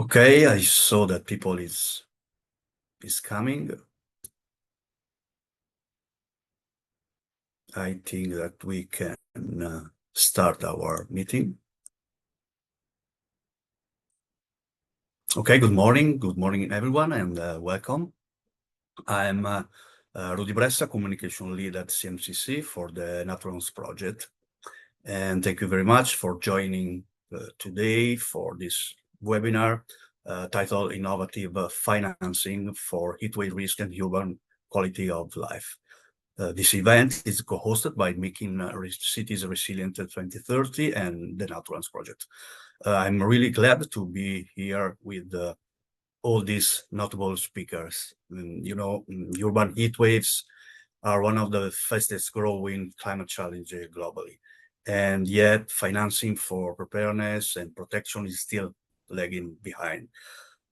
Okay, I saw that people is coming. I think that we can start our meeting. Okay, good morning everyone, and welcome. I'm Rudy Bressa, Communication Lead at CMCC for the NATURANCE project. And thank you very much for joining today for this webinar titled Innovative Financing for Heatwave Risk and Urban Quality of Life. This event is co-hosted by Making Cities Resilient 2030 and the NATURANCE project. I'm really glad to be here with all these notable speakers. Urban heat waves are one of the fastest growing climate challenges globally. And yet financing for preparedness and protection is still lagging behind.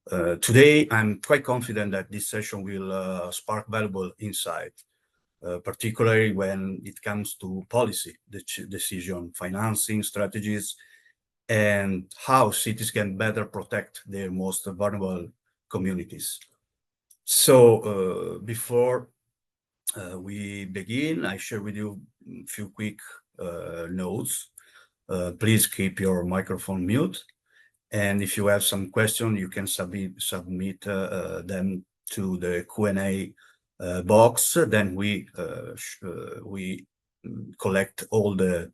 Today, I'm quite confident that this session will spark valuable insight, particularly when it comes to policy decision, financing strategies, and how cities can better protect their most vulnerable communities. So before we begin, I share with you a few quick notes. Please keep your microphone mute. And if you have some questions, you can submit them to the Q&A box. Then we collect all the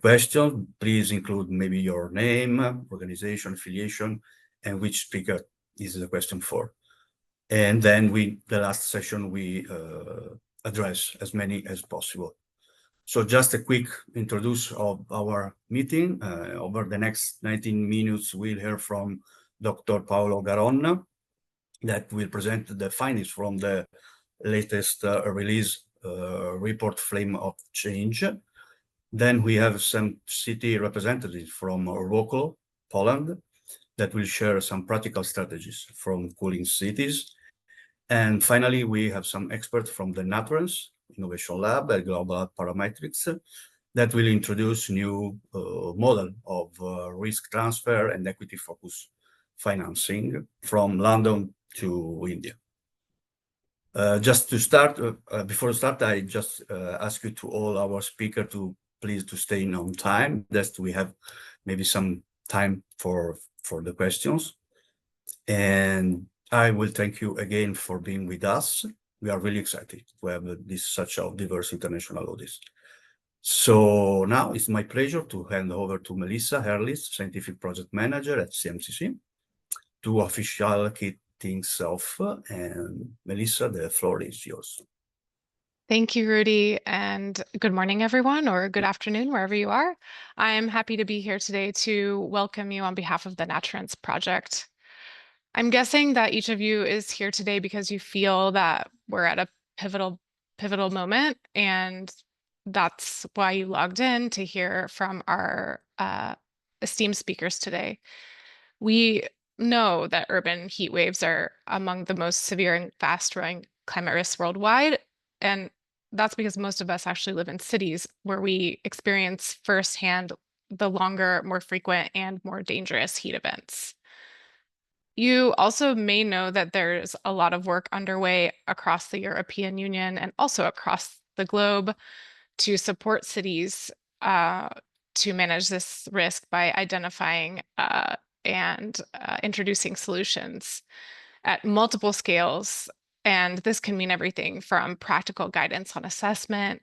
questions. Please include maybe your name, organization, affiliation, and which speaker is the question for. And then the last session, we address as many as possible. So just a quick introduction of our meeting. Over the next 19 minutes, we'll hear from Dr. Paolo Garonna that will present the findings from the latest release report Flame of Change. Then we have some city representatives from Wrocław, Poland, that will share some practical strategies from cooling cities. And finally, we have some experts from the NATURANCE Innovation Lab at Global Parametrics that will introduce new model of risk transfer and equity focus financing from London to India. Just to start, before we start, I just ask you to all our speakers to please to stay on time, that we have maybe some time for the questions. And I will thank you again for being with us. We are really excited to have such a diverse international audience. So now it's my pleasure to hand over to Melissa Herlis, Scientific Project Manager at CMCC, to officially kick things off. And Melissa, the floor is yours. Thank you, Rudy, and good morning, everyone, or good afternoon, wherever you are. I'm happy to be here today to welcome you on behalf of the NATURANCE project. I'm guessing that each of you is here today because you feel that we're at a pivotal moment, and that's why you logged in to hear from our esteemed speakers today. We know that urban heat waves are among the most severe and fast-growing climate risks worldwide, and that's because most of us actually live in cities where we experience firsthand the longer, more frequent, and more dangerous heat events. You also may know that there's a lot of work underway across the European Union and also across the globe to support cities to manage this risk by identifying and introducing solutions at multiple scales. And this can mean everything from practical guidance on assessment,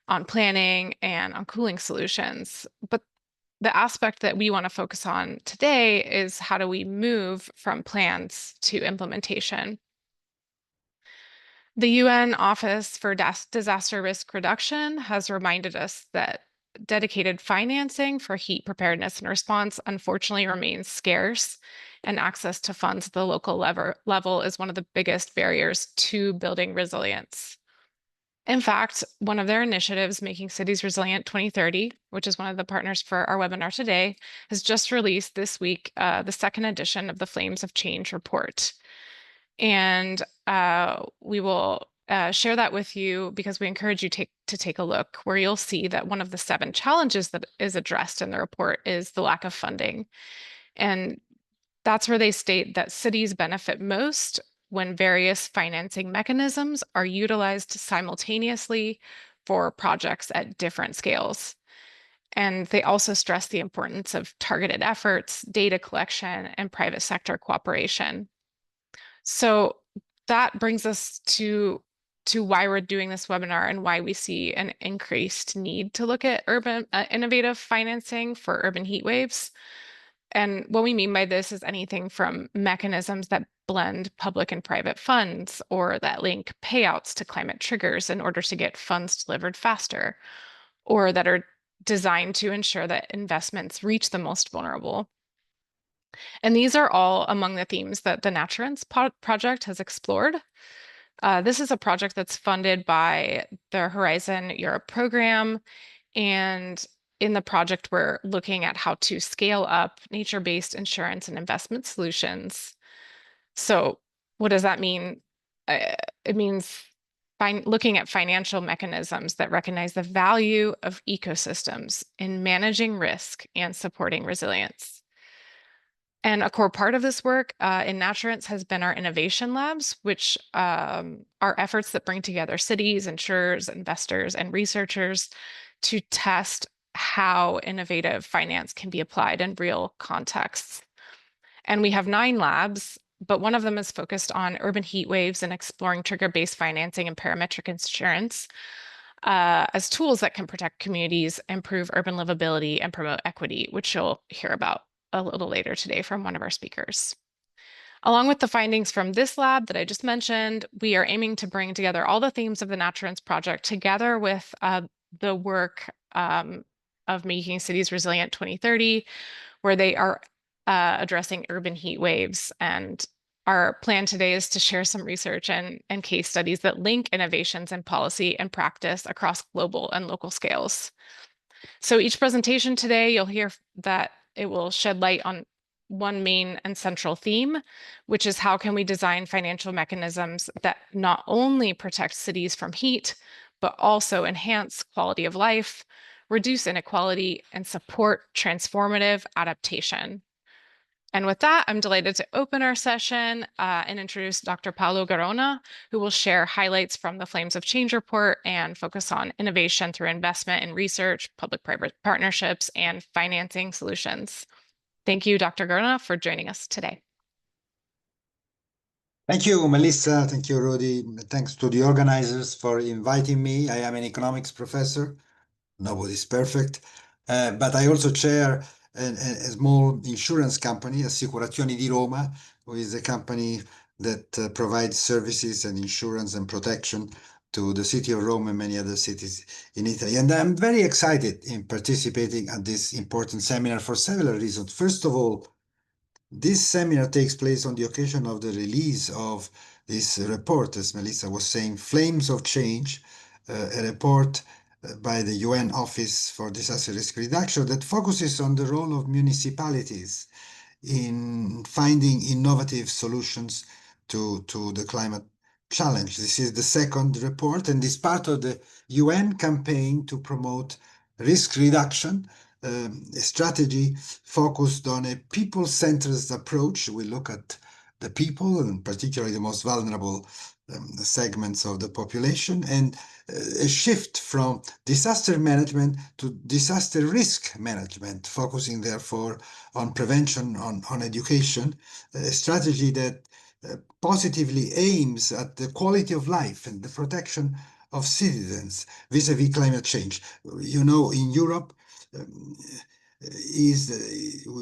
on planning, and on cooling solutions. But the aspect that we want to focus on today is how do we move from plans to implementation. The UN Office for Disaster Risk Reduction has reminded us that dedicated financing for heat preparedness and response unfortunately remains scarce, and access to funds at the local level is one of the biggest barriers to building resilience. In fact, one of their initiatives, Making Cities Resilient 2030, which is one of the partners for our webinar today, has just released this week the second edition of the Flames of Change report. And we will share that with you because we encourage you to take a look, where you'll see that one of the 7 challenges that is addressed in the report is the lack of funding. And That's where they state that cities benefit most when various financing mechanisms are utilized simultaneously for projects at different scales. And they also stress the importance of targeted efforts, data collection, and private sector cooperation. So that brings us to why we're doing this webinar and why we see an increased need to look at urban innovative financing for urban heat waves. And what we mean by this is anything from mechanisms that blend public and private funds or that link payouts to climate triggers in order to get funds delivered faster, or that are designed to ensure that investments reach the most vulnerable. And these are all among the themes that the NATURANCE project has explored. This is a project that's funded by the Horizon Europe program. And in the project, we're looking at how to scale up nature-based insurance and investment solutions. So what does that mean? It means looking at financial mechanisms that recognize the value of ecosystems in managing risk and supporting resilience. And a core part of this work in NATURANCE has been our innovation labs, which are efforts that bring together cities, insurers, investors, and researchers to test how innovative finance can be applied in real contexts. And we have 9 labs, but one of them is focused on urban heat waves and exploring trigger-based financing and parametric insurance as tools that can protect communities, improve urban livability, and promote equity, which you'll hear about a little later today from one of our speakers. Along with the findings from this lab that I just mentioned, we are aiming to bring together all the themes of the NATURANCE project together with the work of Making Cities Resilient 2030, where they are addressing urban heat waves. And our plan today is to share some research and case studies that link innovations in policy and practice across global and local scales. So each presentation today, you'll hear that it will shed light on one main and central theme, which is how can we design financial mechanisms that not only protect cities from heat, but also enhance quality of life, reduce inequality, and support transformative adaptation. And with that, I'm delighted to open our session and introduce Dr. Paolo Garonna, who will share highlights from the Flames of Change report and focus on innovation through investment in research, public-private partnerships, and financing solutions. Thank you, Dr. Garonna, for joining us today. Thank you, Melissa. Thank you, Rudy. Thanks to the organizers for inviting me. I am an economics professor. Nobody's perfect. But I also chair a small insurance company, Assicurazioni di Roma, who is a company that provides services and insurance and protection to the city of Rome and many other cities in Italy. And I'm very excited in participating at this important seminar for several reasons. First of all, this seminar takes place on the occasion of the release of this report, as Melissa was saying, Flames of Change, a report by the UN Office for Disaster Risk Reduction that focuses on the role of municipalities in finding innovative solutions to the climate challenge. This is the second report and is part of the UN campaign to promote risk reduction, a strategy focused on a people-centered approach. We look at the people, and particularly the most vulnerable segments of the population, and a shift from disaster management to disaster risk management, focusing therefore on prevention, on education, a strategy that positively aims at the quality of life and the protection of citizens vis-a-vis climate change. You know, in Europe,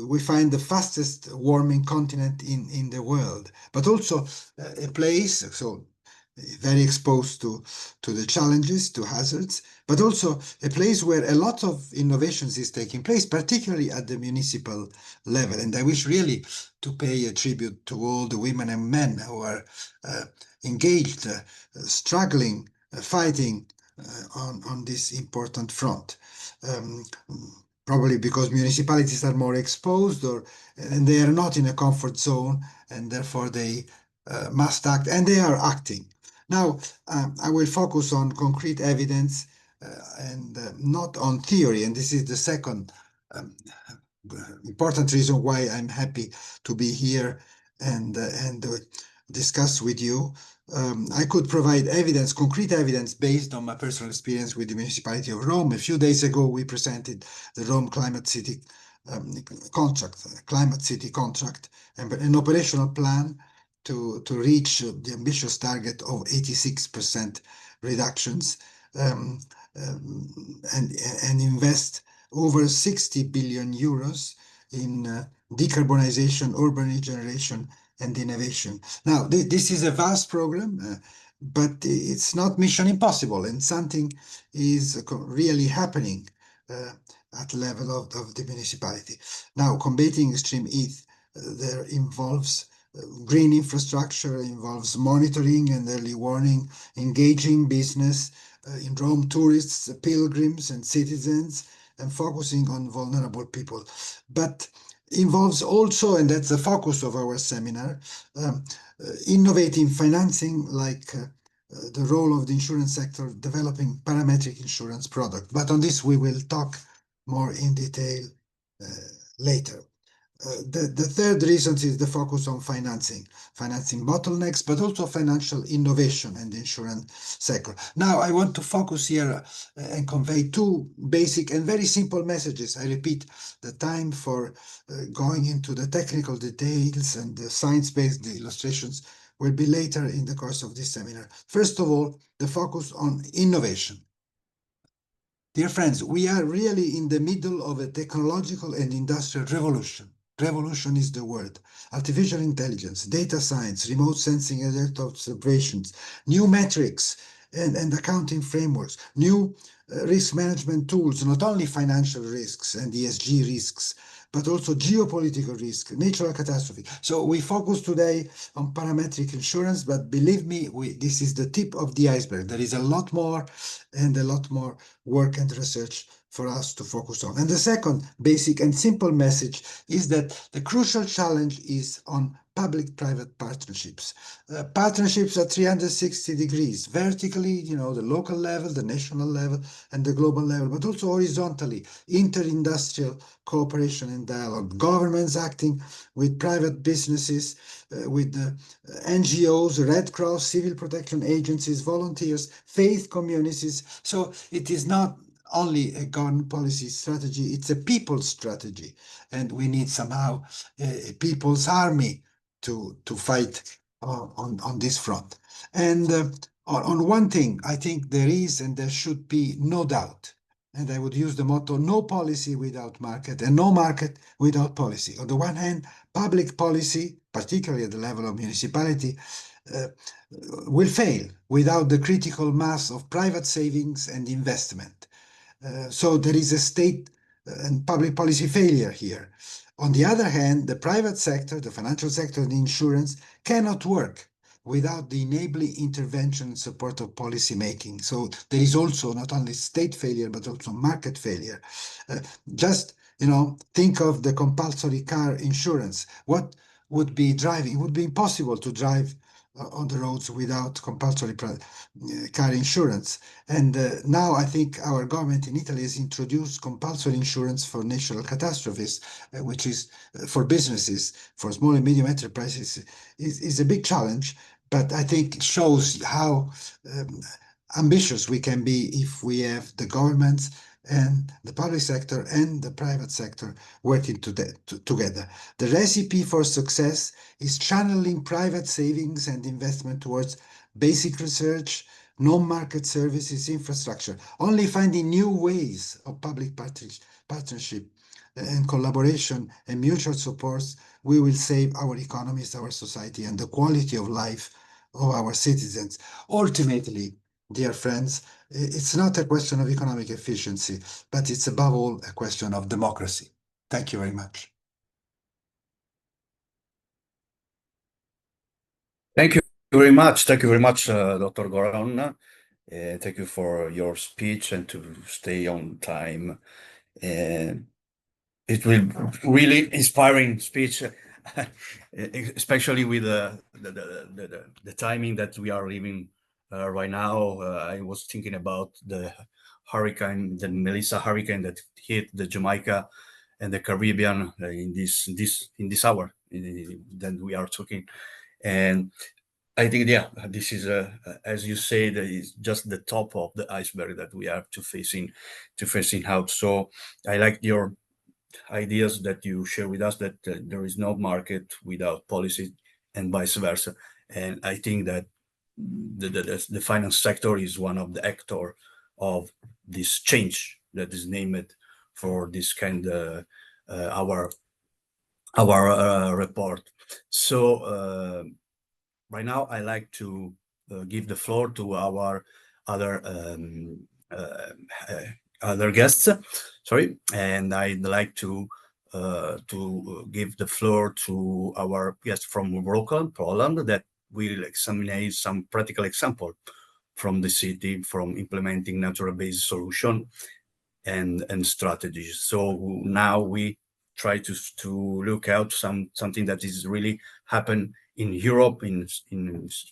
we find the fastest warming continent in the world, but also a place, so very exposed to the challenges, to hazards, but also a place where a lot of innovations is taking place, particularly at the municipal level. And I wish really to pay a tribute to all the women and men who are engaged, struggling, fighting on this important front. Probably because municipalities are more exposed, and they are not in a comfort zone, and therefore they must act, and they are acting. Now, I will focus on concrete evidence and not on theory, and this is the second important reason why I'm happy to be here and discuss with you. I could provide evidence, concrete evidence based on my personal experience with the municipality of Rome. A few days ago, we presented the Rome Climate City contract, and an operational plan to reach the ambitious target of 86% reductions and invest over 60 billion euros in decarbonization, urban regeneration, and innovation. Now, this is a vast program, but it's not mission impossible, and something is really happening at the level of the municipality. Now, combating extreme heat there involves green infrastructure, involves monitoring and early warning, engaging business, in Rome, tourists, pilgrims, and citizens, and focusing on vulnerable people. But involves also, and that's the focus of our seminar, innovating financing, like the role of the insurance sector developing parametric insurance product. But on this, we will talk more in detail later. The third reason is the focus on financing bottlenecks, but also financial innovation in the insurance sector. Now, I want to focus here and convey two basic and very simple messages. I repeat, the time for going into the technical details and the science-based illustrations will be later in the course of this seminar. First of all, the focus on innovation. Dear friends, we are really in the middle of a technological and industrial revolution. Revolution is the word. Artificial intelligence, data science, remote sensing and Earth observations, new metrics and accounting frameworks, new risk management tools, not only financial risks and ESG risks, but also geopolitical risk, natural catastrophe. So we focus today on parametric insurance, but believe me, this is the tip of the iceberg. There is a lot more and a lot more work and research for us to focus on. And the second basic and simple message is that the crucial challenge is on public-private partnerships. Partnerships at 360 degrees, vertically, the local level, the national level, and the global level, but also horizontally, inter-industrial cooperation and dialogue. Governments acting with private businesses, with the NGOs, Red Cross, civil protection agencies, volunteers, faith communities. So it is not only a government policy strategy, it's a people's strategy. And we need somehow a people's army to fight on this front. And on one thing, I think there is and there should be no doubt. And I would use the motto, no policy without market and no market without policy. On the one hand, public policy, particularly at the level of municipality, will fail without the critical mass of private savings and investment. So there is a state and public policy failure here. On the other hand, the private sector, the financial sector, and the insurance cannot work without the enabling intervention and support of policy making. So there is also not only state failure, but also market failure. Just, think of the compulsory car insurance. What would be driving? It would be impossible to drive on the roads without compulsory car insurance. And now I think our government in Italy has introduced compulsory insurance for natural catastrophes, which is for businesses, for small and medium enterprises, is a big challenge. But I think it shows how ambitious we can be if we have the governments and the public sector and the private sector working together. The recipe for success is channeling private savings and investment towards basic research, non-market services, infrastructure. Only finding new ways of public partnership and collaboration and mutual support, we will save our economies, our society, and the quality of life of our citizens. Ultimately, dear friends, it's not a question of economic efficiency, but it's above all a question of democracy. Thank you very much. Thank you very much. Thank you very much, Dr. Garonna. Thank you for your speech and to stay on time. It will really inspiring speech, especially with the timing that we are living right now. I was thinking about the Melissa hurricane that hit the Jamaica and the Caribbean in this hour that we are talking. And I think, yeah, this is as you say, that is just the top of the iceberg that we have to facing out. So I like your ideas that you share with us, that there is no market without policy and vice versa. And I think that the finance sector is one of the actor of this change that is named for this kind of our report. So right now I like to give the floor to our other other guests, sorry, and I'd like to give the floor to our guest from Poland, that will examine some practical example from the city, from implementing natural-based solution and strategies. So now we try to look out something that is really happen in Europe, in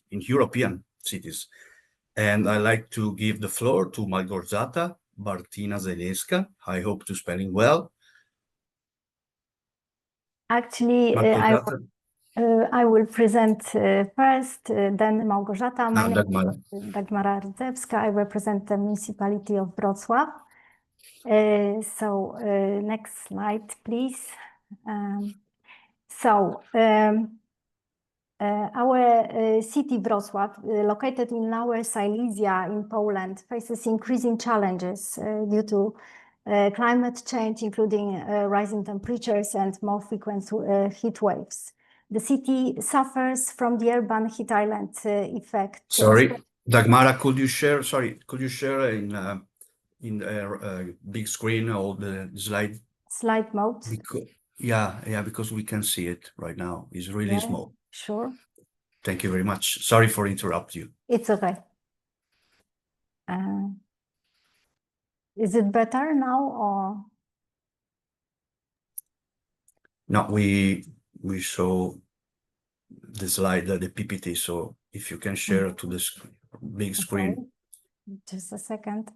European cities. And I like to give the floor to Małgorzata Martina Zaleska. I hope to spelling well. Actually, I will present first, then Małgorzata. My name is Dagmara Rdzewska. I represent the municipality of Wrocław. So next slide, please. Our city, Wrocław, located in Lower Silesia in Poland, faces increasing challenges due to climate change, including rising temperatures and more frequent heat waves. The city suffers from the urban heat island effect. Sorry, Dagmara, could you share in big screen or the slide mode? Because we can see it right now. It's really small. Sure. Thank you very much. Sorry for interrupt you. It's okay. Is it better now or? No, we show the slide, the PPT. So if you can share to the big screen. Okay. Just a second.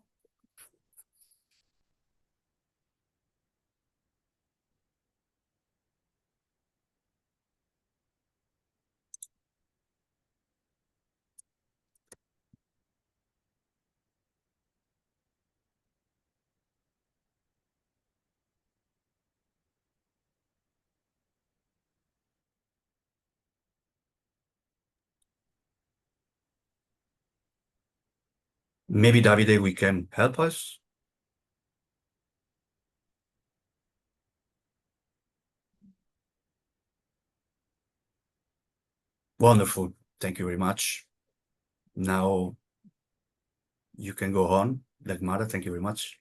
Maybe Davide, we can help us. Wonderful. Thank you very much. Now you can go on. Dagmara, thank you very much.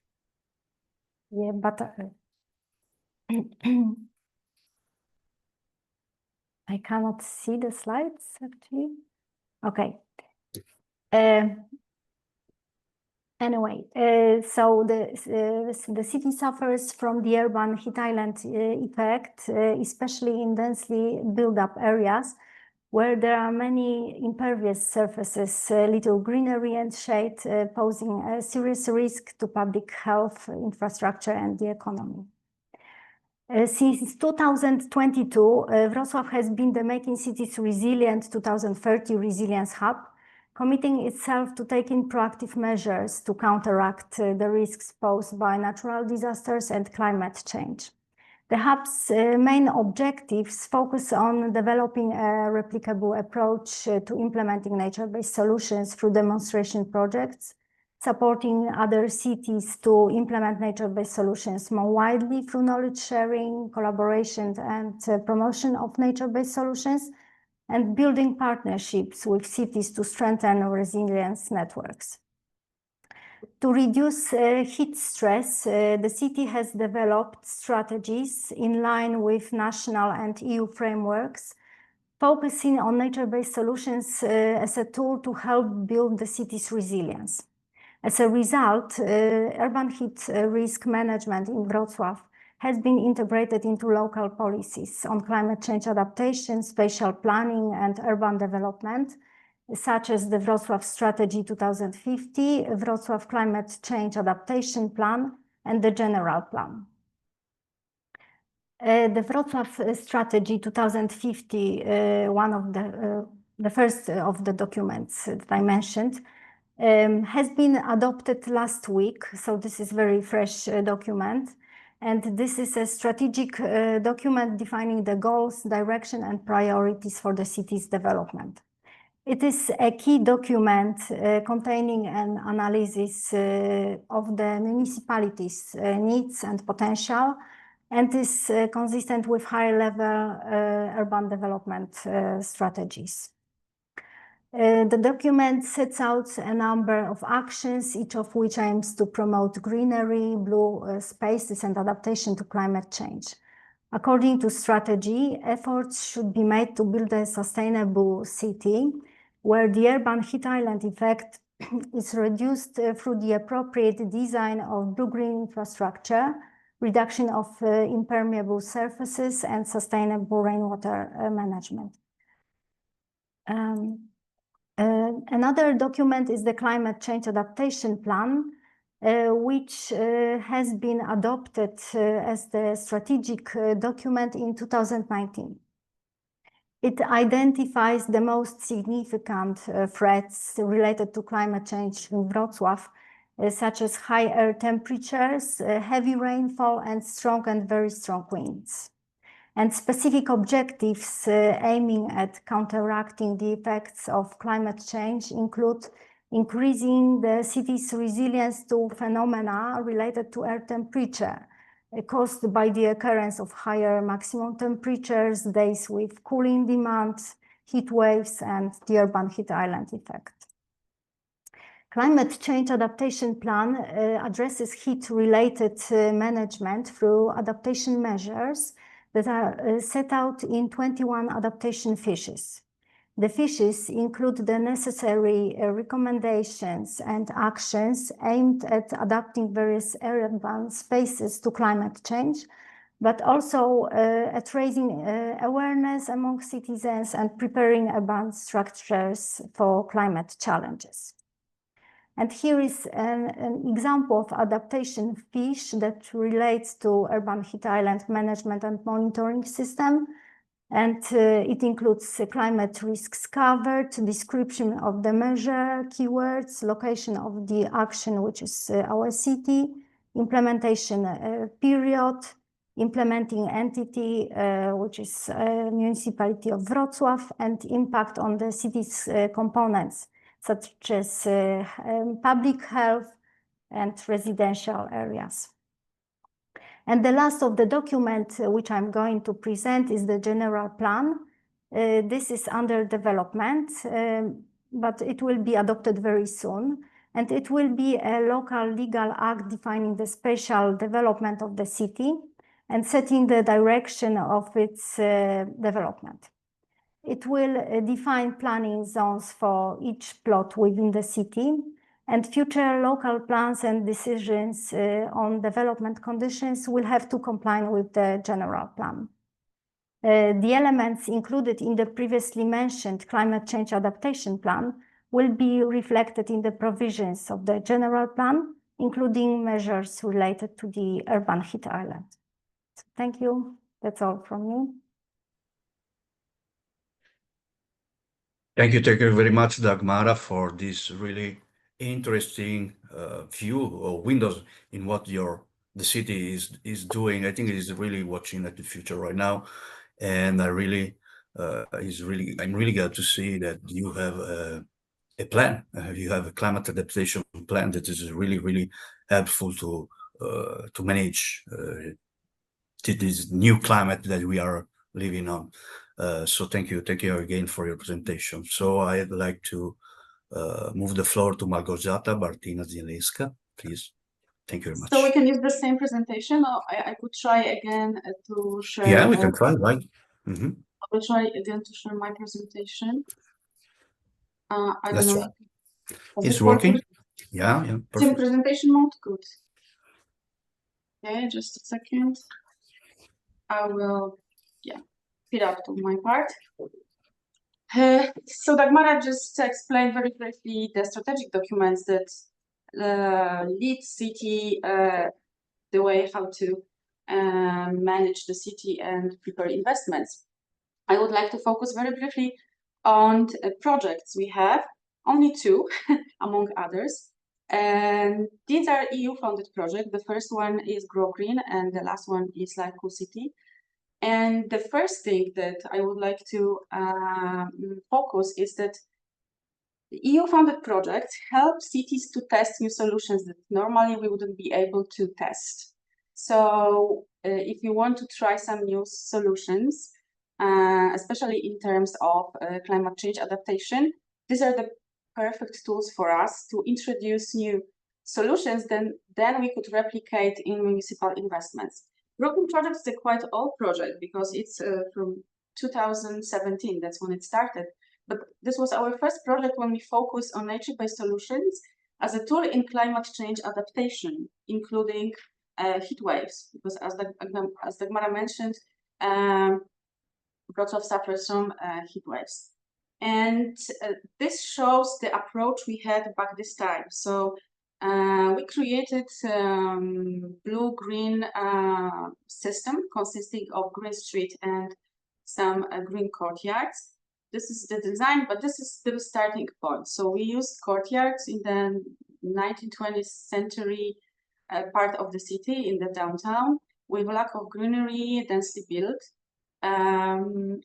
Yeah, but I cannot see the slides actually. Okay. Anyway, so the city suffers from the urban heat island effect, especially in densely built-up areas where there are many impervious surfaces, little greenery and shade, posing a serious risk to public health, infrastructure, and the economy. Since 2022, Wrocław has been the Making Cities Resilient 2030 Resilience Hub, committing itself to taking proactive measures to counteract the risks posed by natural disasters and climate change. The hub's main objectives focus on developing a replicable approach to implementing nature-based solutions through demonstration projects, supporting other cities to implement nature-based solutions more widely through knowledge sharing, collaboration, and promotion of nature-based solutions, and building partnerships with cities to strengthen resilience networks. To reduce heat stress, the city has developed strategies in line with national and EU frameworks, focusing on nature-based solutions as a tool to help build the city's resilience. As a result, urban heat risk management in Wrocław has been integrated into local policies on climate change adaptation, spatial planning, and urban development, such as the Wrocław Strategy 2050, Wrocław Climate Change Adaptation Plan, and the General Plan. The Wrocław Strategy 2050, one of the first of the documents that I mentioned, has been adopted last week. So this is very fresh document. And this is a strategic document defining the goals, direction, and priorities for the city's development. It is a key document containing an analysis of the municipality's needs and potential, and is consistent with high-level urban development strategies. The document sets out a number of actions, each of which aims to promote greenery, blue spaces, and adaptation to climate change. According to strategy, efforts should be made to build a sustainable city where the urban heat island effect is reduced through the appropriate design of blue-green infrastructure, reduction of impermeable surfaces, and sustainable rainwater management. Another document is the Climate Change Adaptation Plan, which has been adopted as the strategic document in 2019. It identifies the most significant threats related to climate change in Wrocław, such as high air temperatures, heavy rainfall, and strong and very strong winds. And specific objectives aiming at counteracting the effects of climate change include increasing the city's resilience to phenomena related to air temperature, caused by the occurrence of higher maximum temperatures, days with cooling demands, heat waves, and the urban heat island effect. Climate Change Adaptation Plan addresses heat-related management through adaptation measures that are set out in 21 adaptation fishes. The fishes include the necessary recommendations and actions aimed at adapting various urban spaces to climate change, but also at raising awareness among citizens and preparing urban structures for climate challenges. And here is an example of adaptation fish that relates to urban heat island management and monitoring system. And it includes climate risks covered, description of the measure, keywords, location of the action, which is our city, implementation period, implementing entity, which is municipality of Wrocław, and impact on the city's components, such as public health and residential areas. And the last of the document which I'm going to present is the general plan. This is under development, but it will be adopted very soon. And it will be a local legal act defining the spatial development of the city and setting the direction of its development. It will define planning zones for each plot within the city, and future local plans and decisions on development conditions will have to comply with the general plan. The elements included in the previously mentioned Climate Change Adaptation Plan will be reflected in the provisions of the general plan, including measures related to the urban heat island. So thank you. That's all from me. Thank you very much, Dagmara, for this really interesting view or windows in what the city is doing. I think it is really watching at the future right now, and I'm really glad to see that you have a plan. You have a climate adaptation plan that is really helpful to manage this new climate that we are living on. So thank you again for your presentation. So I'd like to move the floor to Małgorzata Bartyna-Zielinska, please. Thank you very much. So we can use the same presentation, or I could try again to share. Yeah, we can try, right? I will try again to share my presentation. I That's don't know. right. It's working? Yeah, perfect. Same presentation mode, good. Okay, just a second. I will, speed up to my part. So Dagmara just explained very briefly the strategic documents that lead city the way how to manage the city and prepare investments. I would like to focus very briefly on projects. We have only 2 among others, and these are EU-funded projects. The first one is Grow Green, and the last one is Life Cool City. And the first thing that I would like to focus is that the EU-funded projects help cities to test new solutions that normally we wouldn't be able to test. So if you want to try some new solutions, especially in terms of climate change adaptation, these are the perfect tools for us to introduce new solutions then we could replicate in municipal investments. Broken Project is a quite old project because it's from 2017, that's when it started. But this was our first project when we focused on nature-based solutions as a tool in climate change adaptation, including heat waves, because as Dagmara mentioned, Wrocław suffers from heat waves. And this shows the approach we had back this time. So we created blue-green system consisting of green street and some green courtyards. This is the design, but this is the starting point. So we used courtyards in the 19th century part of the city in the downtown with lack of greenery, densely built. And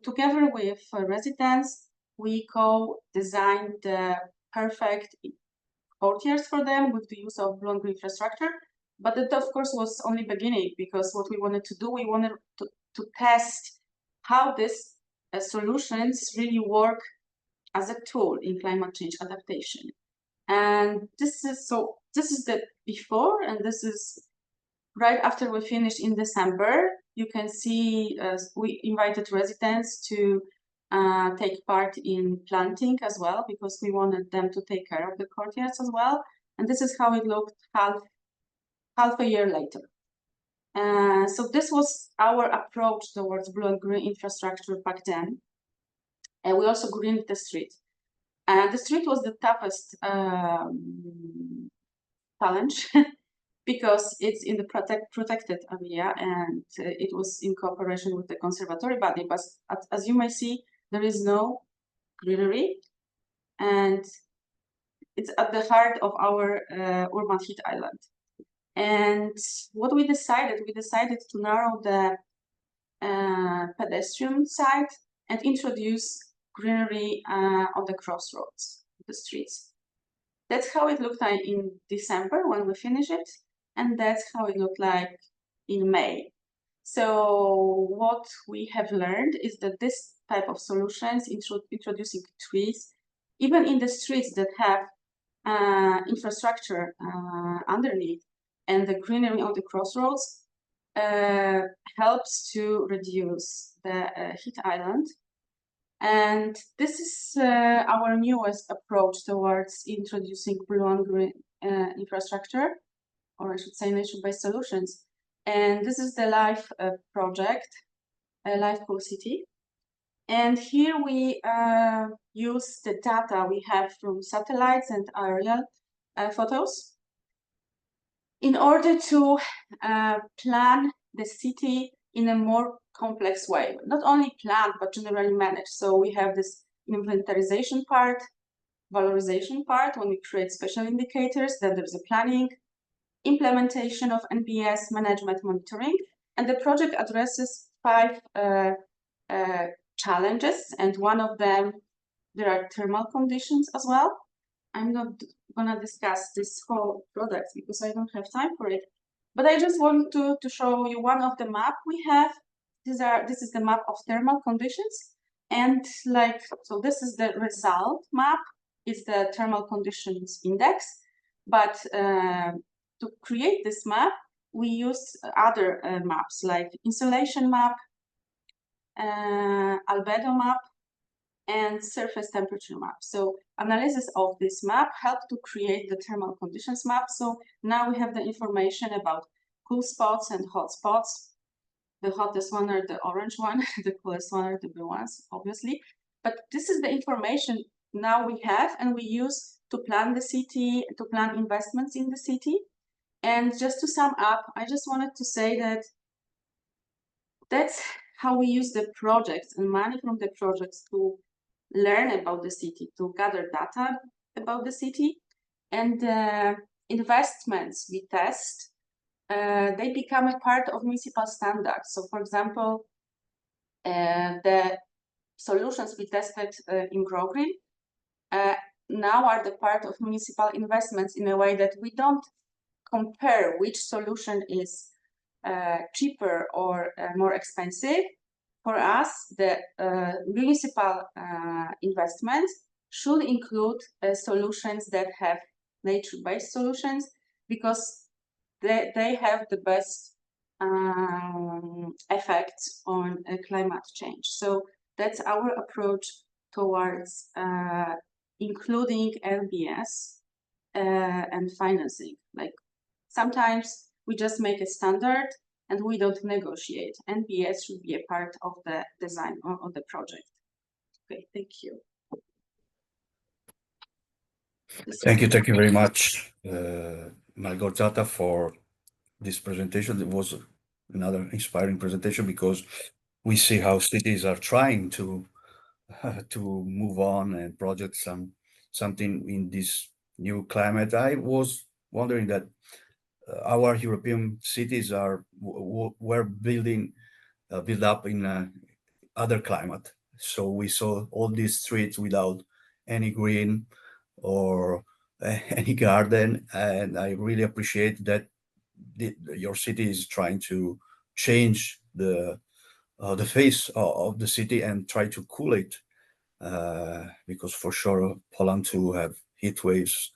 together with residents, we co-designed the perfect courtyards for them with the use of blue and green infrastructure. But it, of course, was only beginning, because what we wanted to do, we wanted to test how these solutions really work as a tool in climate change adaptation. And this is the before, and this is right after we finished in December. You can see we invited residents to take part in planting as well, because we wanted them to take care of the courtyards as well. And this is how it looked half a year later. So this was our approach towards blue and green infrastructure back then. And we also greened the street. The street was the toughest challenge because it's in the protected area, and it was in cooperation with the conservatory body. But as you may see, there is no greenery, and it's at the heart of our urban heat island. And what we decided to narrow the pedestrian side and introduce greenery on the crossroads of the streets. That's how it looked like in December when we finished it, and that's how it looked like in May. So what we have learned is that this type of solutions, introducing trees, even in the streets that have infrastructure underneath, and the greenery on the crossroads, helps to reduce the heat island. And this is our newest approach towards introducing blue and green infrastructure, or I should say nature-based solutions. And this is the Life project, Life Cool City. And here we use the data we have from satellites and aerial photos in order to plan the city in a more complex way. Not only planned, but generally managed. So we have this inventarization part, valorization part, when we create special indicators, then there's a planning, implementation of NBS, management, monitoring. And the project addresses 5 challenges, and one of them, there are thermal conditions as well. I'm not gonna discuss this whole product because I don't have time for it, but I just want to show you one of the map we have. This is the map of thermal conditions, and so this is the result map. It's the thermal conditions index, but to create this map, we use other maps like insolation map, albedo map, and surface temperature map. So analysis of this map helped to create the thermal conditions map. So now we have the information about cool spots and hot spots. The hottest one are the orange one, the coolest one are the blue ones, obviously. But this is the information now we have, and we use to plan the city, to plan investments in the city. And just to sum up, I just wanted to say that that's how we use the projects and money from the projects to learn about the city, to gather data about the city, and investments we test, they become a part of municipal standards. So, for example, the solutions we tested in GrowGreen now are the part of municipal investments in a way that we don't compare which solution is cheaper or more expensive. For us, the municipal investments should include solutions that have nature-based solutions, because they have the best effects on climate change. So that's our approach towards including LBS and financing. Like, sometimes we just make a standard and we don't negotiate. NBS should be a part of the design of the project. Okay, thank you. Thank you very much, Malgorzata, for this presentation. It was another inspiring presentation, because we see how cities are trying to move on and project something in this new climate. I was wondering that our European cities were built up in other climate. So we saw all these streets without any green or any garden, and I really appreciate that your city is trying to change the face of the city and try to cool it, because for sure Poland too have heat waves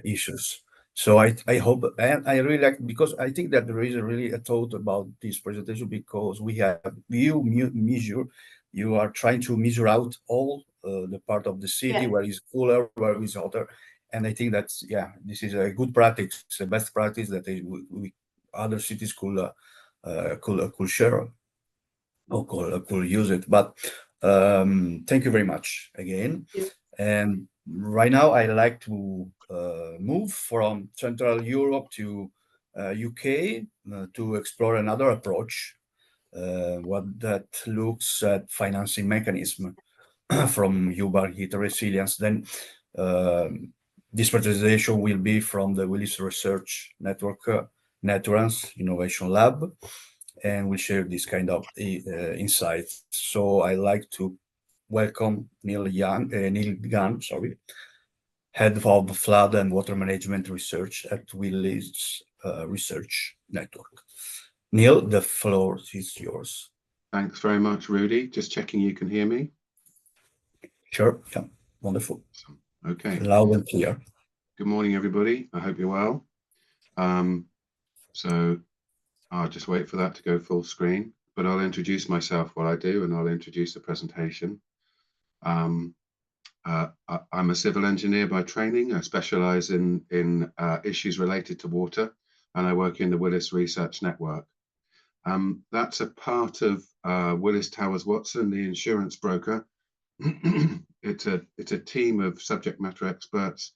issues. So I hope, and I really like, because I think that there is really a thought about this presentation, because you are trying to measure out all the part of the city where it's cooler, where it's hotter. And I think that's, this is a good practice, a best practice that other cities could share or could use it. But thank you very much again. And right now I like to move from Central Europe to UK to explore another approach, what that looks at financing mechanism from urban heat resilience. Then this presentation will be from the Willis Research Network NATURANCE Innovation Lab, and we'll share this kind of insights. So I like to welcome Neil Gunn, Head of Flood and Water Management Research at Willis Research Network. Neil, the floor is yours. Thanks very much, Rudy. Just checking you can hear me. Sure, yeah, wonderful. Okay. Loud and clear. Good morning, everybody. I hope you're well. So I'll just wait for that to go full screen, but I'll introduce myself while I do, and I'll introduce the presentation. I'm a civil engineer by training. I specialize in issues related to water, and I work in the Willis Research Network. That's a part of Willis Towers Watson, the insurance broker. It's a team of subject matter experts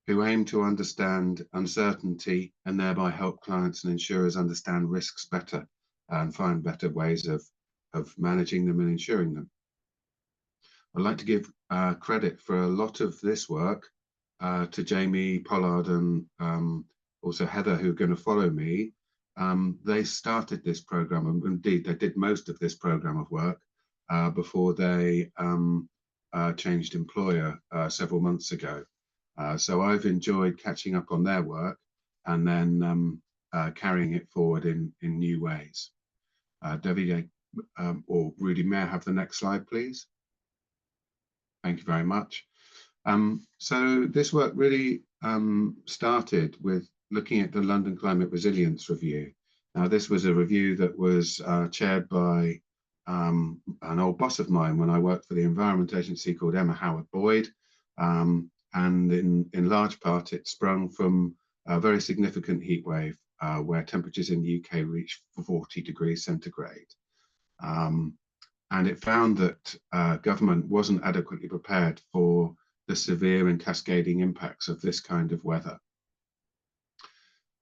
who aim to understand uncertainty and thereby help clients and insurers understand risks better and find better ways of managing them and insuring them. I'd like to give credit for a lot of this work to Jamie Pollard and also Heather, who are going to follow me. They started this program, and indeed they did most of this program of work before they changed employer several months ago. So I've enjoyed catching up on their work and then carrying it forward in new ways. Debbie or Rudy, may I have the next slide, please? Thank you very much. So this work really started with looking at the London Climate Resilience Review. Now, this was a review that was chaired by an old boss of mine when I worked for the Environment Agency called Emma Howard Boyd. And in large part, it sprung from a very significant heat wave where temperatures in the UK reached 40 degrees centigrade. And it found that government wasn't adequately prepared for the severe and cascading impacts of this kind of weather.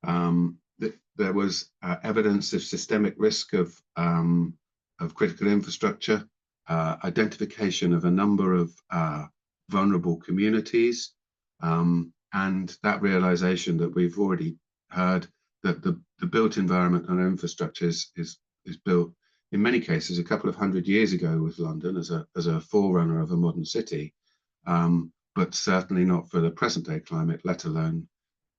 There was evidence of systemic risk of critical infrastructure, identification of a number of vulnerable communities, and that realization that we've already heard that the built environment and infrastructure is built in many cases a couple of hundred years ago with London as a forerunner of a modern city, but certainly not for the present day climate, let alone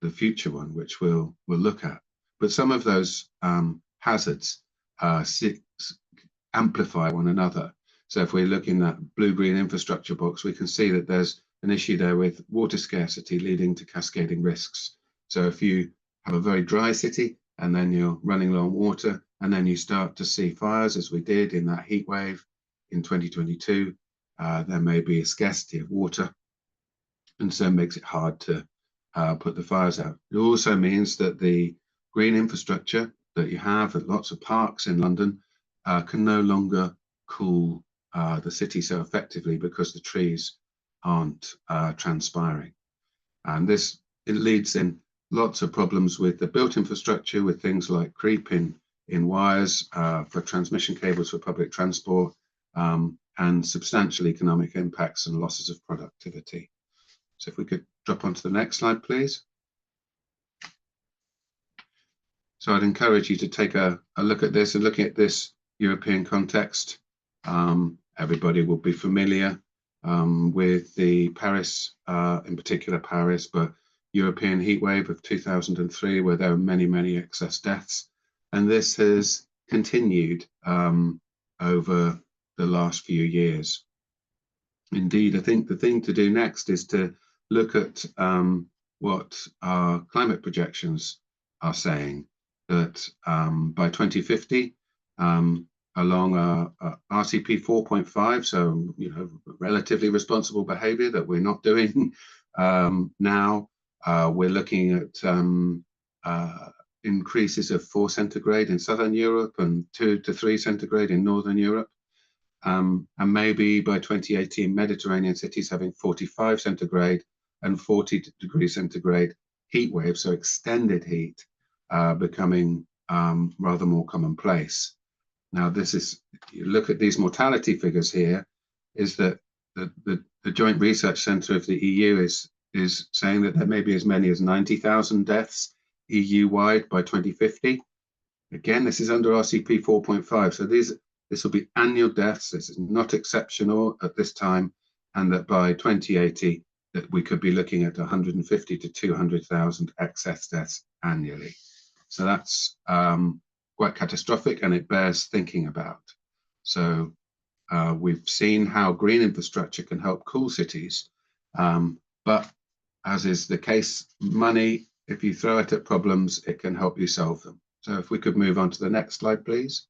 the future one, which we'll look at. But some of those hazards amplify one another. So if we look in that blue-green infrastructure box, we can see that there's an issue there with water scarcity leading to cascading risks. So if you have a very dry city and then you're running low on water, and then you start to see fires, as we did in that heat wave in 2022, there may be a scarcity of water, and so it makes it hard to put the fires out. It also means that the green infrastructure that you have at lots of parks in London can no longer cool the city so effectively because the trees aren't transpiring. And it leads in lots of problems with the built infrastructure, with things like creep in wires for transmission cables for public transport, and substantial economic impacts and losses of productivity. So if we could drop onto the next slide, please. So I'd encourage you to take a look at this, and looking at this European context. Everybody will be familiar with the Paris, in particular Paris, but European heat wave of 2003, where there were many, many excess deaths. And this has continued over the last few years. Indeed, I think the thing to do next is to look at what our climate projections are saying, that by 2050, along RCP 4.5, so relatively responsible behavior that we're not doing now, we're looking at increases of 4 centigrade in Southern Europe and 2 to 3 centigrade in Northern Europe. And maybe by 2018, Mediterranean cities having 45 centigrade and 40 degrees centigrade heat waves, so extended heat, becoming rather more commonplace. Now, this is, you look at these mortality figures here, is that the Joint Research Centre of the EU is saying that there may be as many as 90,000 deaths EU-wide by 2050. Again, this is under RCP 4.5, so this will be annual deaths. This is not exceptional at this time, and that by 2080, that we could be looking at 150 to 200,000 excess deaths annually. So that's quite catastrophic, and it bears thinking about. So we've seen how green infrastructure can help cool cities, but as is the case, money, if you throw it at problems, it can help you solve them. So if we could move on to the next slide, please.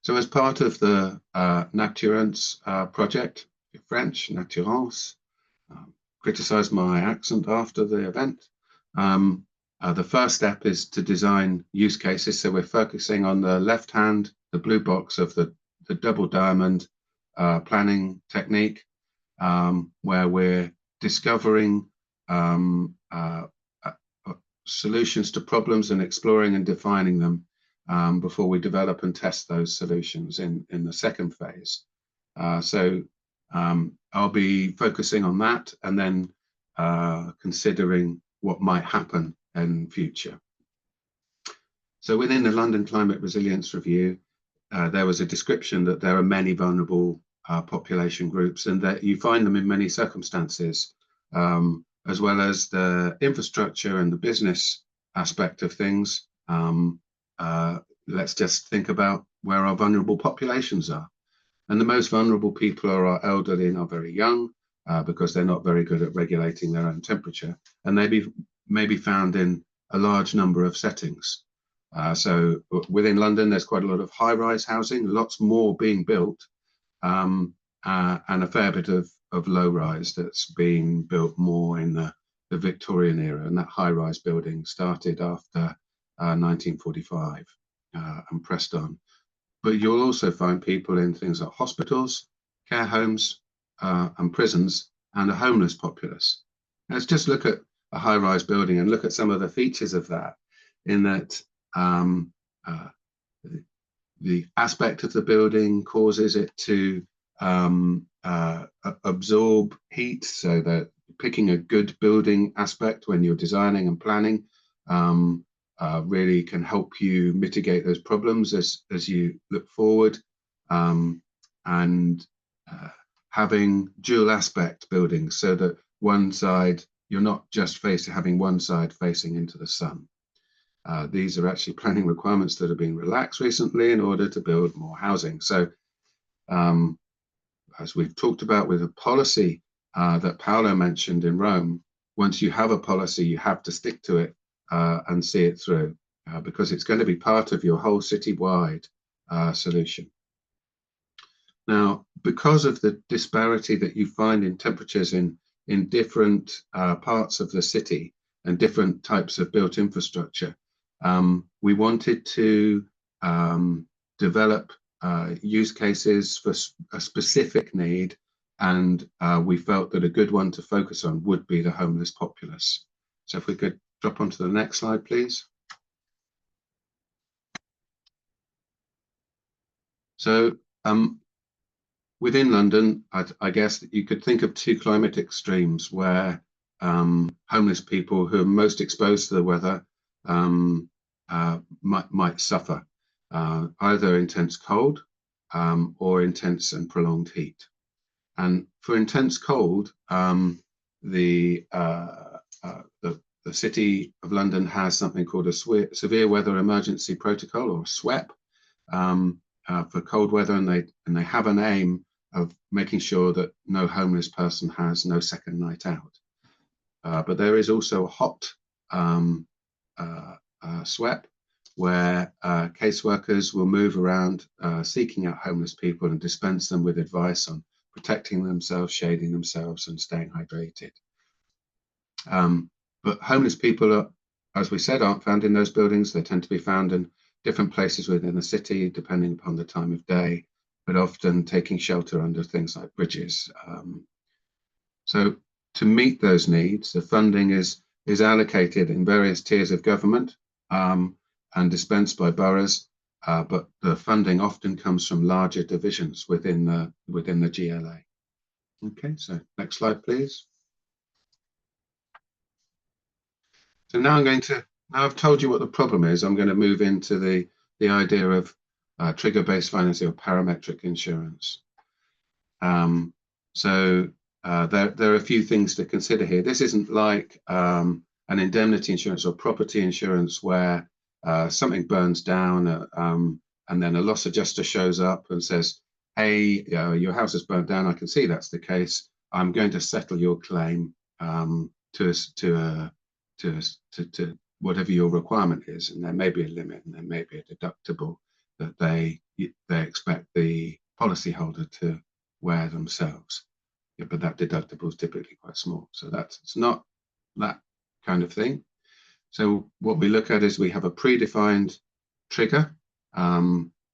So as part of the NATURANCE project, French, NATURANCE, criticized my accent after the event. The first step is to design use cases. So we're focusing on the left hand, the blue box of the double diamond planning technique, where we're discovering solutions to problems and exploring and defining them before we develop and test those solutions in the second phase. So I'll be focusing on that, and then considering what might happen in future. So within the London Climate Resilience Review, there was a description that there are many vulnerable population groups, and that you find them in many circumstances, as well as the infrastructure and the business aspect of things. Let's just think about where our vulnerable populations are. And the most vulnerable people are our elderly and are very young, because they're not very good at regulating their own temperature, and they may be found in a large number of settings. So within London, there's quite a lot of high-rise housing, lots more being built, and a fair bit of low-rise that's being built more in the Victorian era, and that high-rise building started after 1945 and pressed on. But you'll also find people in things like hospitals, care homes, and prisons, and a homeless populace. Let's just look at a high-rise building and look at some of the features of that, in that the aspect of the building causes it to absorb heat, so that picking a good building aspect when you're designing and planning really can help you mitigate those problems as you look forward. And having dual aspect buildings, so that one side, you're not just having one side facing into the sun. These are actually planning requirements that have been relaxed recently in order to build more housing. So as we've talked about with a policy that Paolo mentioned in Rome, once you have a policy, you have to stick to it and see it through, because it's going to be part of your whole citywide solution. Now, because of the disparity that you find in temperatures in different parts of the city and different types of built infrastructure, we wanted to develop use cases for a specific need, and we felt that a good one to focus on would be the homeless populace. So if we could drop onto the next slide, please. So within London, I guess that you could think of two climate extremes where homeless people who are most exposed to the weather might suffer either intense cold or intense and prolonged heat. And for intense cold, the City of London has something called a Severe Weather Emergency Protocol, or SWEP, for cold weather, and they have an aim of making sure that no homeless person has no second night out. But there is also a hot SWEP, where caseworkers will move around seeking out homeless people and dispense them with advice on protecting themselves, shading themselves, and staying hydrated. But homeless people, as we said, aren't found in those buildings. They tend to be found in different places within the city, depending upon the time of day, but often taking shelter under things like bridges. So to meet those needs, the funding is allocated in various tiers of government and dispensed by boroughs, but the funding often comes from larger divisions within the GLA. Okay, so next slide, please. So now now I've told you what the problem is, I'm going to move into the idea of trigger-based financing, or parametric insurance. So there are a few things to consider here. This isn't like an indemnity insurance or property insurance where something burns down and then a loss adjuster shows up and says, hey, your house has burned down. I can see that's the case. I'm going to settle your claim to whatever your requirement is. And there may be a limit and there may be a deductible that they expect the policyholder to wear themselves. Yeah, but that deductible is typically quite small. So it's not that kind of thing. So what we look at is we have a predefined trigger.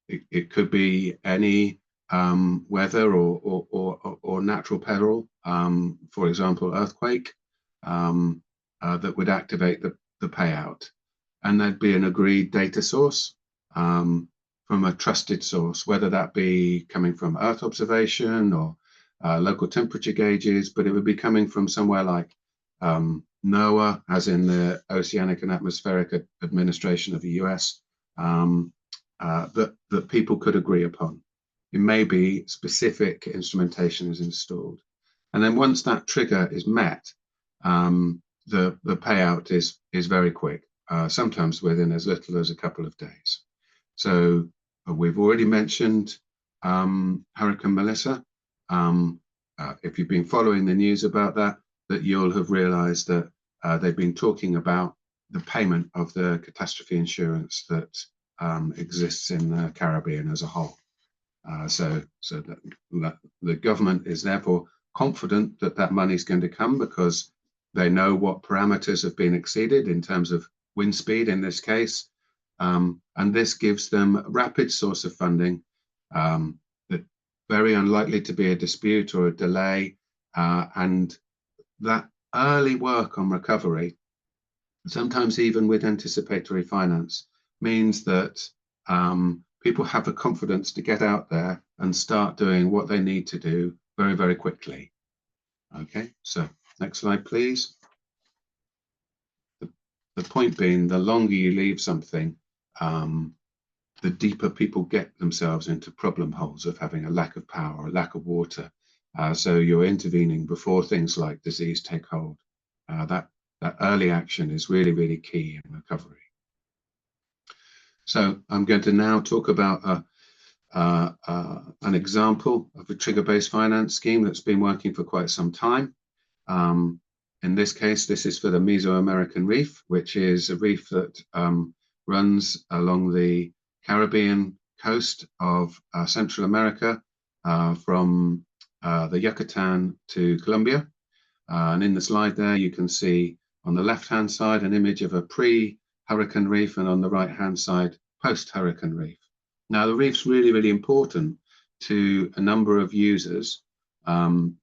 It could be any weather or natural peril, for example, earthquake, that would activate the payout. And there'd be an agreed data source from a trusted source, whether that be coming from Earth observation or local temperature gauges, but it would be coming from somewhere like NOAA, as in the Oceanic and Atmospheric Administration of the US, that people could agree upon. It may be specific instrumentation is installed. And then once that trigger is met, the payout is very quick, sometimes within as little as a couple of days. So we've already mentioned Hurricane Melissa. If you've been following the news about that you'll have realized that they've been talking about the payment of the catastrophe insurance that exists in the Caribbean as a whole. So that the government is therefore confident that that money is going to come, because they know what parameters have been exceeded in terms of wind speed in this case. And this gives them a rapid source of funding, that very unlikely to be a dispute or a delay. And that early work on recovery, sometimes even with anticipatory finance, means that people have the confidence to get out there and start doing what they need to do very, very quickly. Okay, so next slide, please. The point being, the longer you leave something, the deeper people get themselves into problem holes of having a lack of power, a lack of water. So you're intervening before things like disease take hold. That early action is really, really key in recovery. So I'm going to now talk about an example of a trigger-based finance scheme that's been working for quite some time. In this case, this is for the Mesoamerican Reef, which is a reef that runs along the Caribbean coast of Central America, from the Yucatan to Colombia. And in the slide there, you can see on the left-hand side an image of a pre-hurricane reef, and on the right-hand side, post-hurricane reef. Now, the reef's really, really important to a number of users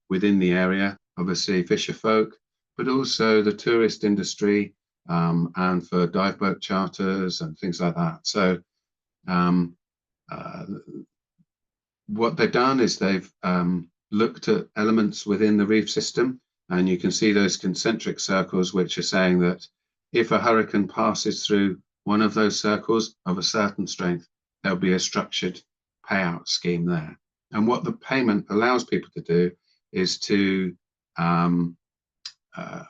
within the area, obviously fisher folk, but also the tourist industry, and for dive boat charters and things like that. So what they've done is they've looked at elements within the reef system, and you can see those concentric circles, which are saying that if a hurricane passes through one of those circles of a certain strength, there'll be a structured payout scheme there. And what the payment allows people to do is to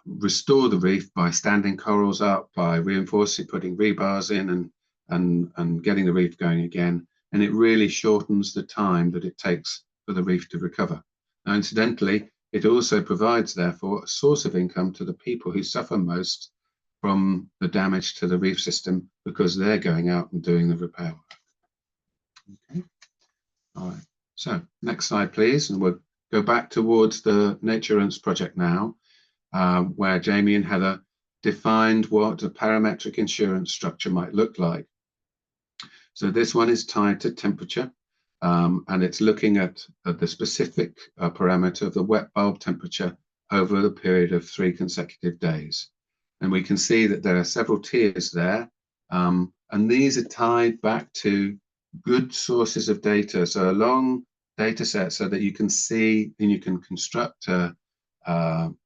restore the reef by standing corals up, by reinforcing, putting rebars in, and getting the reef going again. And it really shortens the time that it takes for the reef to recover. Now, incidentally, it also provides, therefore, a source of income to the people who suffer most from the damage to the reef system, because they're going out and doing the repair work. Okay. All right. So next slide, please. And we'll go back towards the NATURANCE project now, where Jamie and Heather defined what a parametric insurance structure might look like. So this one is tied to temperature, and it's looking at the specific parameter of the wet bulb temperature over the period of 3 consecutive days. And we can see that there are several tiers there, and these are tied back to good sources of data, so a long data set, so that you can see and you can construct an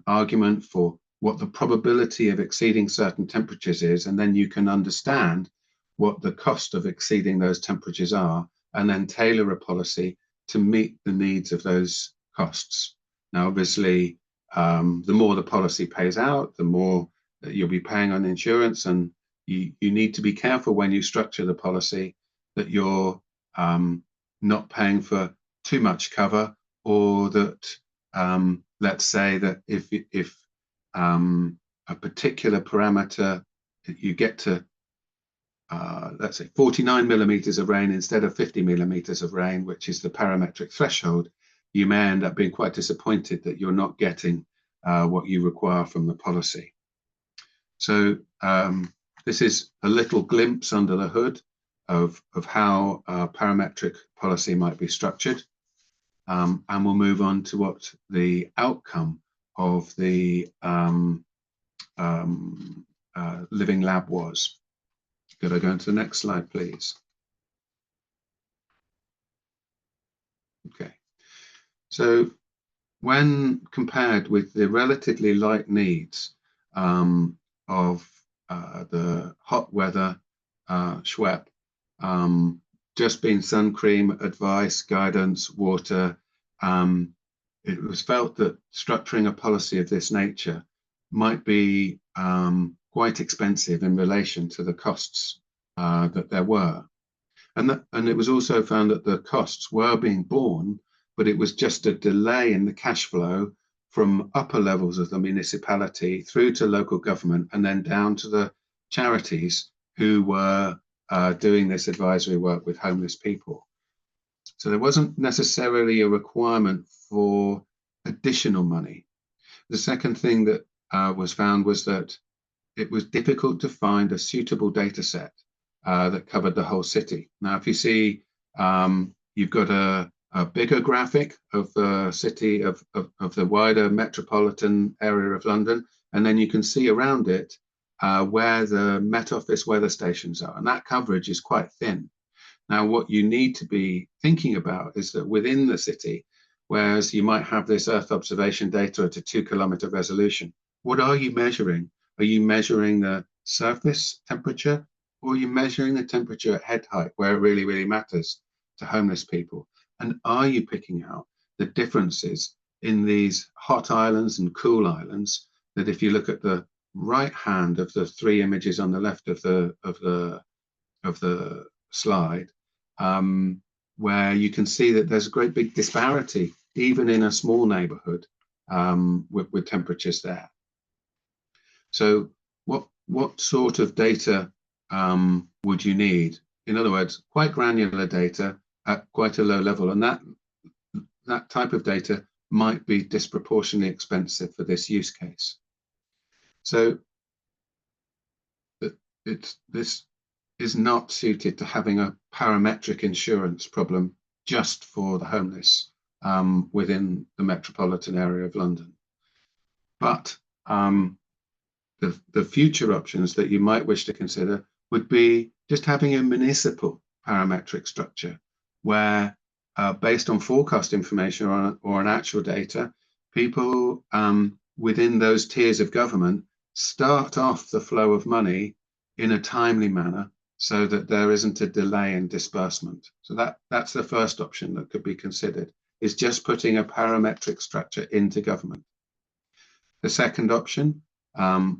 argument for what the probability of exceeding certain temperatures is, and then you can understand what the cost of exceeding those temperatures are, and then tailor a policy to meet the needs of those costs. Now, obviously, the more the policy pays out, the more that you'll be paying on insurance, and you need to be careful when you structure the policy that you're not paying for too much cover, or that let's say that if a particular parameter, you get to let's say 49 millimeters of rain instead of 50 millimeters of rain, which is the parametric threshold, you may end up being quite disappointed that you're not getting what you require from the policy. So this is a little glimpse under the hood of how a parametric policy might be structured. And we'll move on to what the outcome of the living lab was. Could I go into the next slide, please? Okay. So when compared with the relatively light needs of the hot weather SWEP, just being sun cream, advice, guidance, water, it was felt that structuring a policy of this nature might be quite expensive in relation to the costs that there were. And it was also found that the costs were being borne, but it was just a delay in the cash flow from upper levels of the municipality through to local government, and then down to the charities who were doing this advisory work with homeless people. So there wasn't necessarily a requirement for additional money. The second thing that was found was that it was difficult to find a suitable data set that covered the whole city. Now, if you see, you've got a bigger graphic of the city of the wider metropolitan area of London, and then you can see around it where the Met Office weather stations are, and that coverage is quite thin. Now, what you need to be thinking about is that within the city, whereas you might have this Earth observation data at a 2-kilometer resolution, what are you measuring? Are you measuring the surface temperature, or are you measuring the temperature at head height, where it really, really matters to homeless people? And are you picking out the differences in these hot islands and cool islands, that if you look at the right hand of the 3 images on the left of the slide, where you can see that there's a great big disparity, even in a small neighborhood, with temperatures there. So what sort of data would you need? In other words, quite granular data at quite a low level, and that type of data might be disproportionately expensive for this use case. So this is not suited to having a parametric insurance problem just for the homeless within the metropolitan area of London. But the future options that you might wish to consider would be just having a municipal parametric structure where, based on forecast information or on actual data, people within those tiers of government start off the flow of money in a timely manner so that there isn't a delay in disbursement. So that's the first option that could be considered, is just putting a parametric structure into government. The second option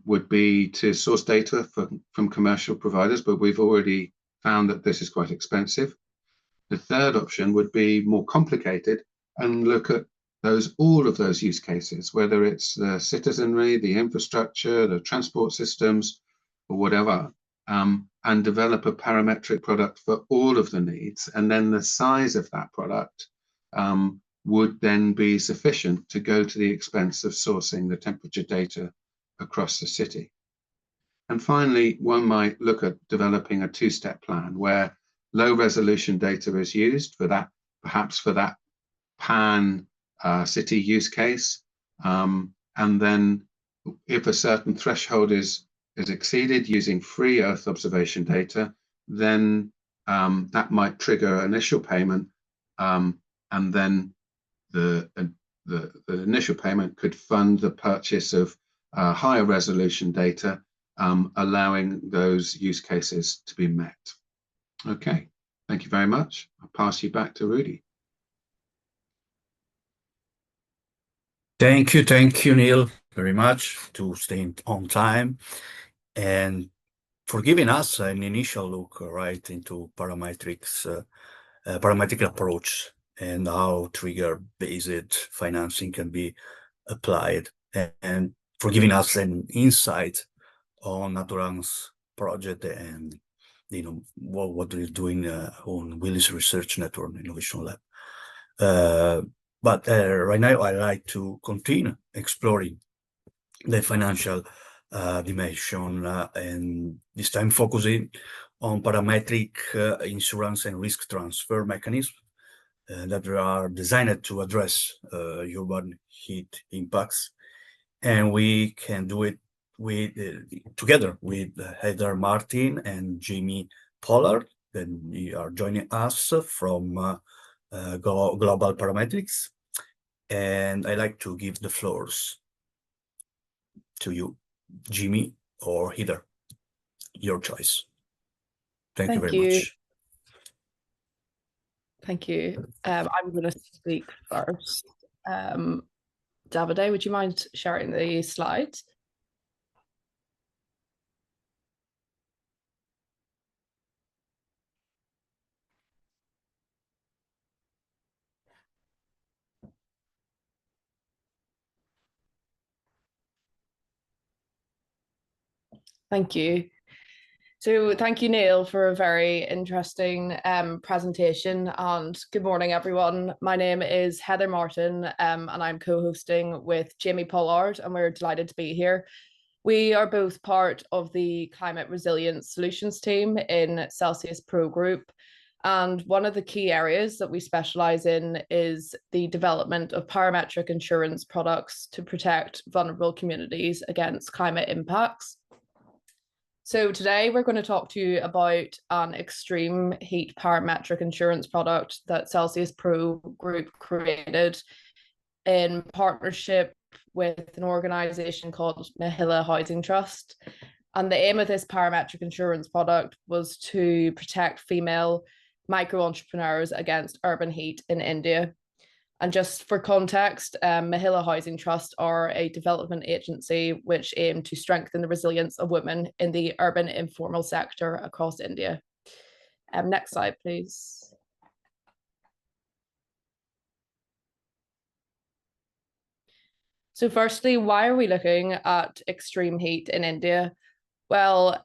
would be to source data from commercial providers, but we've already found that this is quite expensive. The third option would be more complicated and look at all of those use cases, whether it's the citizenry, the infrastructure, the transport systems, or whatever, and develop a parametric product for all of the needs. And then the size of that product would then be sufficient to go to the expense of sourcing the temperature data across the city. And finally, one might look at developing a 2-step plan where low resolution data is used for that, perhaps for that pan city use case. And then if a certain threshold is exceeded using free Earth observation data, then that might trigger initial payment, and then the initial payment could fund the purchase of higher resolution data, allowing those use cases to be met. Okay, thank you very much. I'll pass you back to Rudy. Thank you, Neil, very much to stay on time and for giving us an initial look right into parametric approach and how trigger-based financing can be applied, and for giving us an insight on NATURANCE project and what we're doing on Willis Research Network Innovation Lab. But right now, I like to continue exploring the financial dimension, and this time focusing on parametric insurance and risk transfer mechanisms that are designed to address urban heat impacts. And we can do it together with Heather Martin and Jamie Pollard. Then they are joining us from Global Parametrics. And I like to give the floors to you, Jimmy or Heather, your choice. Thank you very much. Thank you. I'm going to speak first. Davide, would you mind sharing the slides? Thank you. So thank you, Neil, for a very interesting presentation, and good morning, everyone. My name is Heather Martin, and I'm co-hosting with Jamie Pollard, and we're delighted to be here. We are both part of the Climate Resilience Solutions team in Celsius Pro Group. And one of the key areas that we specialize in is the development of parametric insurance products to protect vulnerable communities against climate impacts. So today we're going to talk to you about an extreme heat parametric insurance product that Celsius Pro Group created in partnership with an organization called Mahila Housing Trust. And the aim of this parametric insurance product was to protect female micro entrepreneurs against urban heat in India. And just for context, Mahila Housing Trust are a development agency which aim to strengthen the resilience of women in the urban informal sector across India. Next slide, please. So firstly, why are we looking at extreme heat in India? Well,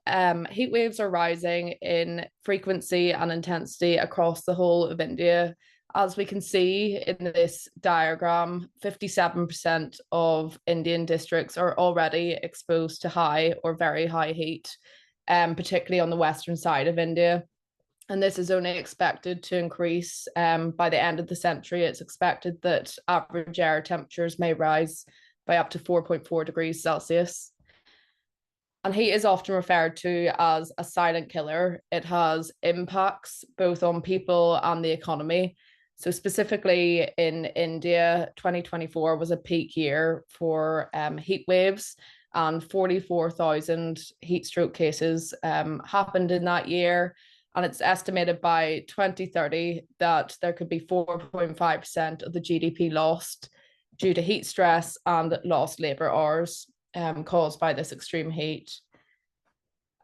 heat waves are rising in frequency and intensity across the whole of India. As we can see in this diagram, 57% of Indian districts are already exposed to high or very high heat, particularly on the western side of India. And this is only expected to increase by the end of the century. It's expected that average air temperatures may rise by up to 4.4 degrees Celsius. And heat is often referred to as a silent killer. It has impacts both on people and the economy. So specifically in India, 2024 was a peak year for heat waves, and 44,000 heat stroke cases happened in that year. And it's estimated by 2030 that there could be 4.5% of the GDP lost due to heat stress and lost labour hours caused by this extreme heat.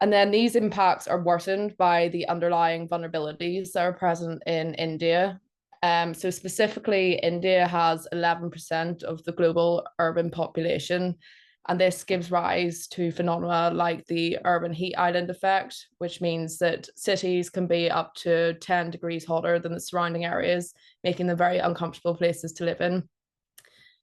And then these impacts are worsened by the underlying vulnerabilities that are present in India. So specifically, India has 11% of the global urban population, and this gives rise to phenomena like the urban heat island effect, which means that cities can be up to 10 degrees hotter than the surrounding areas, making them very uncomfortable places to live in.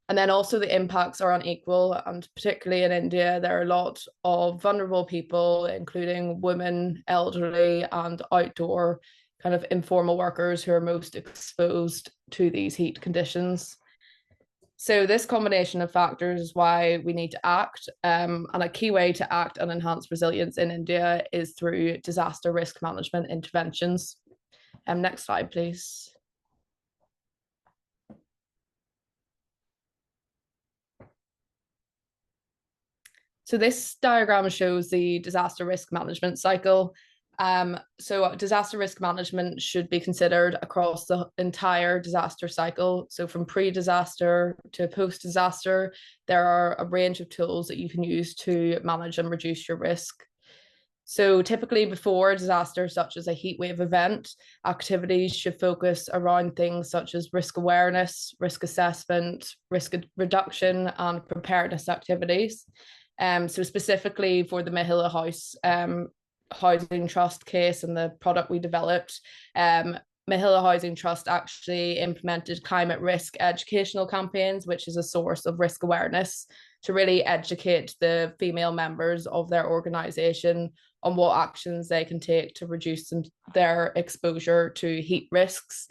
And then also the impacts are unequal, and particularly in India, there are a lot of vulnerable people, including women, elderly, and outdoor kind of informal workers who are most exposed to these heat conditions. So this combination of factors is why we need to act. And a key way to act and enhance resilience in India is through disaster risk management interventions. Next slide, please. So this diagram shows the disaster risk management cycle. So disaster risk management should be considered across the entire disaster cycle. So from pre-disaster to post-disaster, there are a range of tools that you can use to manage and reduce your risk. So typically before a disaster such as a heat wave event, activities should focus around things such as risk awareness, risk assessment, risk reduction, and preparedness activities. So specifically for the Mahila Housing Trust case and the product we developed, Mahila Housing Trust actually implemented climate risk educational campaigns, which is a source of risk awareness, to really educate the female members of their organisation on what actions they can take to reduce their exposure to heat risks.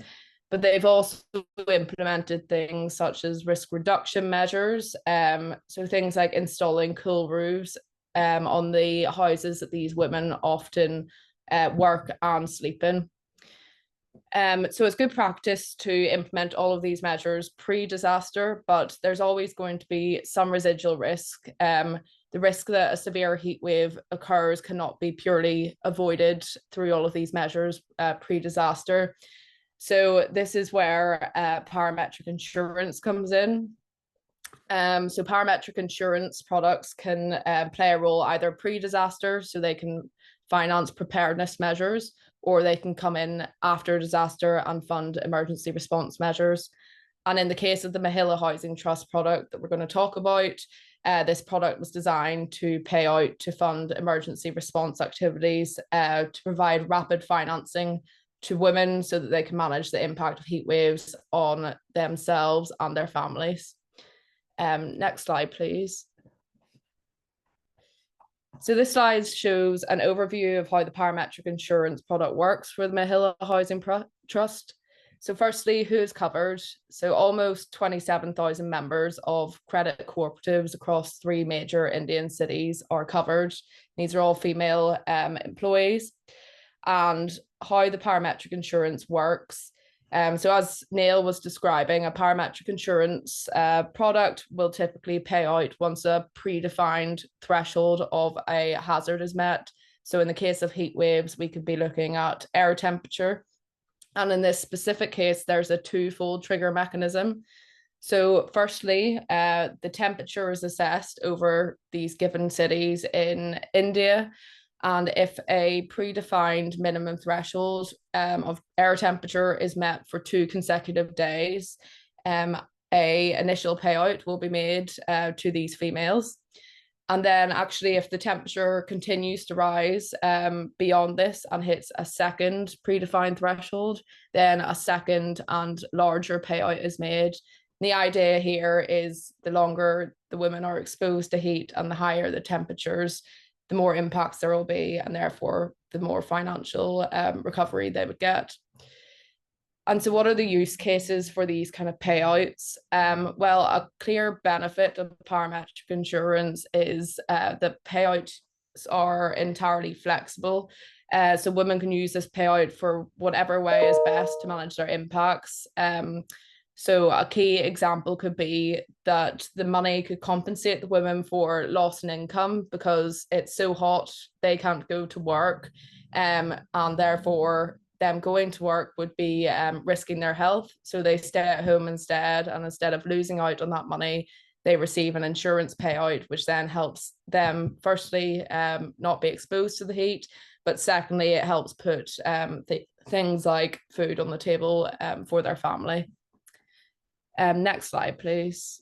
But they've also implemented things such as risk reduction measures, so things like installing cool roofs on the houses that these women often work and sleep in. So it's good practice to implement all of these measures pre-disaster, but there's always going to be some residual risk. The risk that a severe heat wave occurs cannot be purely avoided through all of these measures pre-disaster. So this is where parametric insurance comes in. So parametric insurance products can play a role either pre-disaster, so they can finance preparedness measures, or they can come in after disaster and fund emergency response measures. And in the case of the Mahila Housing Trust product that we're going to talk about, this product was designed to pay out to fund emergency response activities, to provide rapid financing to women so that they can manage the impact of heat waves on themselves and their families. Next slide, please. So this slide shows an overview of how the parametric insurance product works for the Mahila Housing Trust. So firstly, who is covered? So almost 27,000 members of credit cooperatives across 3 major Indian cities are covered. These are all female employees. And how the parametric insurance works. So as Neil was describing, a parametric insurance product will typically pay out once a predefined threshold of a hazard is met. So in the case of heat waves, we could be looking at air temperature. And in this specific case, there's a twofold trigger mechanism. So firstly, the temperature is assessed over these given cities in India. And if a predefined minimum threshold of air temperature is met for 2 consecutive days, a initial payout will be made to these females. And then actually, if the temperature continues to rise beyond this and hits a second predefined threshold, then a second and larger payout is made. And the idea here is the longer the women are exposed to heat and the higher the temperatures, the more impacts there will be, and therefore the more financial recovery they would get. And so what are the use cases for these kind of payouts? Well, a clear benefit of parametric insurance is that payouts are entirely flexible. So women can use this payout for whatever way is best to manage their impacts. So a key example could be that the money could compensate the women for loss in income because it's so hot they can't go to work, and therefore them going to work would be risking their health. So they stay at home instead, and instead of losing out on that money, they receive an insurance payout, which then helps them firstly not be exposed to the heat, but secondly it helps put things like food on the table for their family. Next slide, please.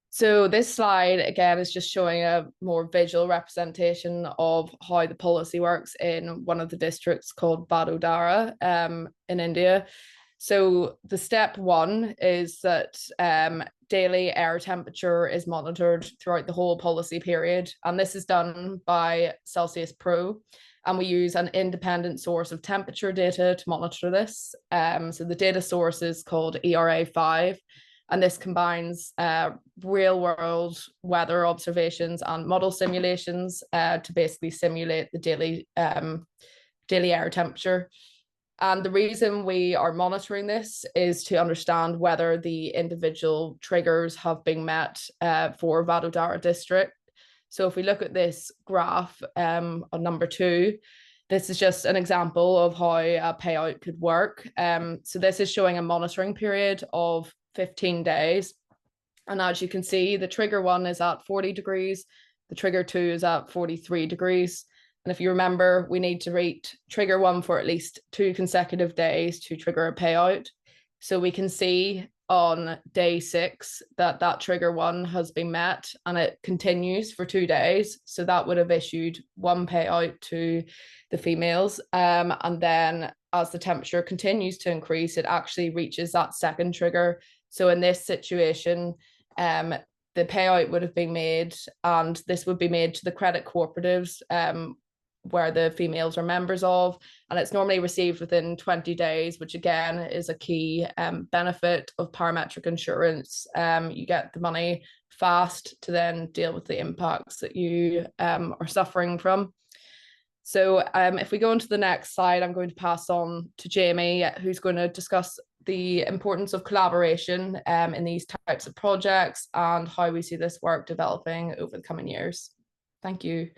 So this slide, again, is just showing a more visual representation of how the policy works in one of the districts called Vadodara in India. So the step 1 is that daily air temperature is monitored throughout the whole policy period. And this is done by Celsius Pro. And we use an independent source of temperature data to monitor this. So the data source is called ERA5. And this combines real world weather observations and model simulations to basically simulate the daily air temperature. And the reason we are monitoring this is to understand whether the individual triggers have been met for Vadodara district. So if we look at this graph on number 2, this is just an example of how a payout could work. So this is showing a monitoring period of 15 days. And as you can see, the trigger 1 is at 40 degrees, the trigger 2 is at 43 degrees. And if you remember, we need to rate trigger 1 for at least 2 consecutive days to trigger a payout. So we can see on day 6 that trigger 1 has been met, and it continues for 2 days. So that would have issued 1 payout to the females. And then as the temperature continues to increase, it actually reaches that second trigger. So in this situation, the payout would have been made, and this would be made to the credit cooperatives where the females are members of, and it's normally received within 20 days, which again is a key benefit of parametric insurance. You get the money fast to then deal with the impacts that you are suffering from. So if we go on to the next slide, I'm going to pass on to Jamie, who's going to discuss the importance of collaboration in these types of projects and how we see this work developing over the coming years. Thank you.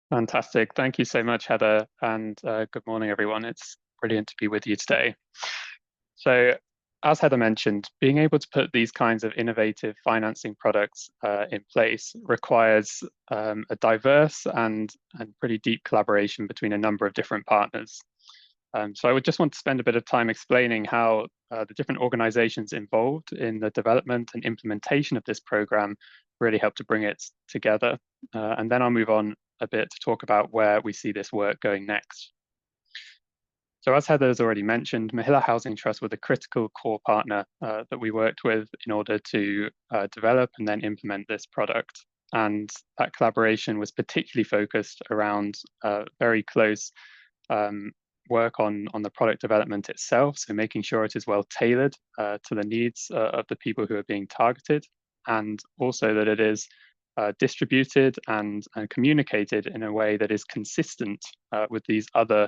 Fantastic. Thank you so much, Heather, and good morning, everyone. It's brilliant to be with you today. So, as Heather mentioned, being able to put these kinds of innovative financing products in place requires a diverse and pretty deep collaboration between a number of different partners. So I would just want to spend a bit of time explaining how the different organizations involved in the development and implementation of this program really help to bring it together. And then I'll move on a bit to talk about where we see this work going next. So as Heather has already mentioned, Mahila Housing Trust were the critical core partner that we worked with in order to develop and then implement this product. And that collaboration was particularly focused around very close work on the product development itself, so making sure it is well tailored to the needs of the people who are being targeted, and also that it is distributed and communicated in a way that is consistent with these other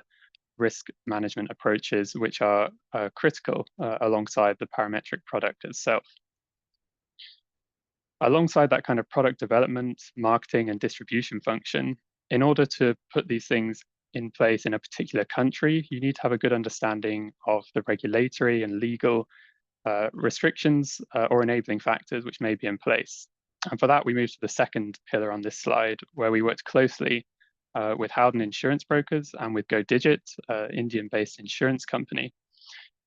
risk management approaches, which are critical alongside the parametric product itself. Alongside that kind of product development, marketing, and distribution function, in order to put these things in place in a particular country, you need to have a good understanding of the regulatory and legal restrictions or enabling factors which may be in place. And for that, we move to the second pillar on this slide, where we worked closely with Howden Insurance Brokers and with GoDigit, Indian-based insurance company,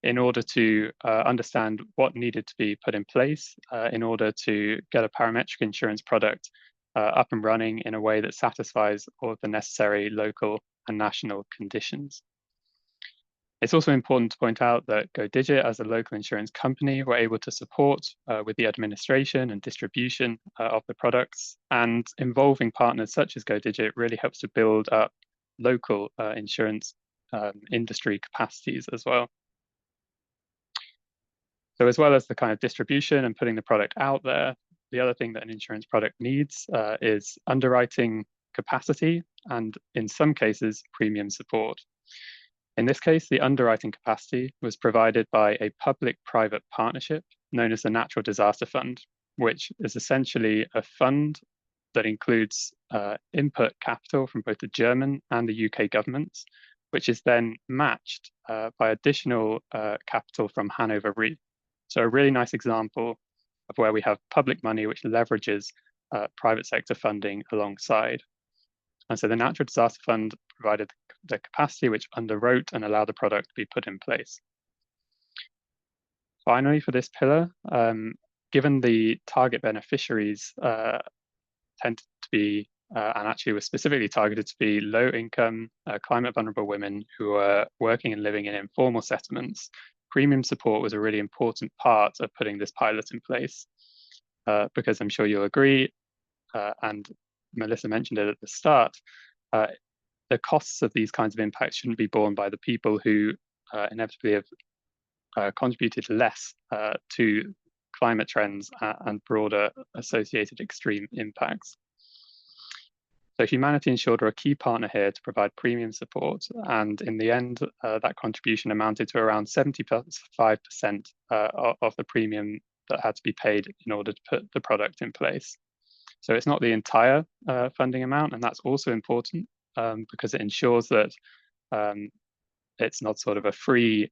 in order to understand what needed to be put in place in order to get a parametric insurance product up and running in a way that satisfies all of the necessary local and national conditions. It's also important to point out that GoDigit, as a local insurance company, were able to support with the administration and distribution of the products, and involving partners such as GoDigit really helps to build up local insurance industry capacities as well. So as well as the kind of distribution and putting the product out there, the other thing that an insurance product needs is underwriting capacity and, in some cases, premium support. In this case, the underwriting capacity was provided by a public-private partnership known as the Natural Disaster Fund, which is essentially a fund that includes input capital from both the German and the UK governments, which is then matched by additional capital from Hanover Re. So a really nice example of where we have public money which leverages private sector funding alongside. And so the Natural Disaster Fund provided the capacity which underwrote and allowed the product to be put in place. Finally, for this pillar, given the target beneficiaries tend to be, and actually were specifically targeted to be low-income, climate vulnerable women who are working and living in informal settlements, premium support was a really important part of putting this pilot in place, because I'm sure you'll agree, and Melissa mentioned it at the start, the costs of these kinds of impacts shouldn't be borne by the people who inevitably have contributed less to climate trends and broader associated extreme impacts. So Humanity Insured are a key partner here to provide premium support, and in the end, that contribution amounted to around 75% of the premium that had to be paid in order to put the product in place. So it's not the entire funding amount, and that's also important because it ensures that it's not sort of a free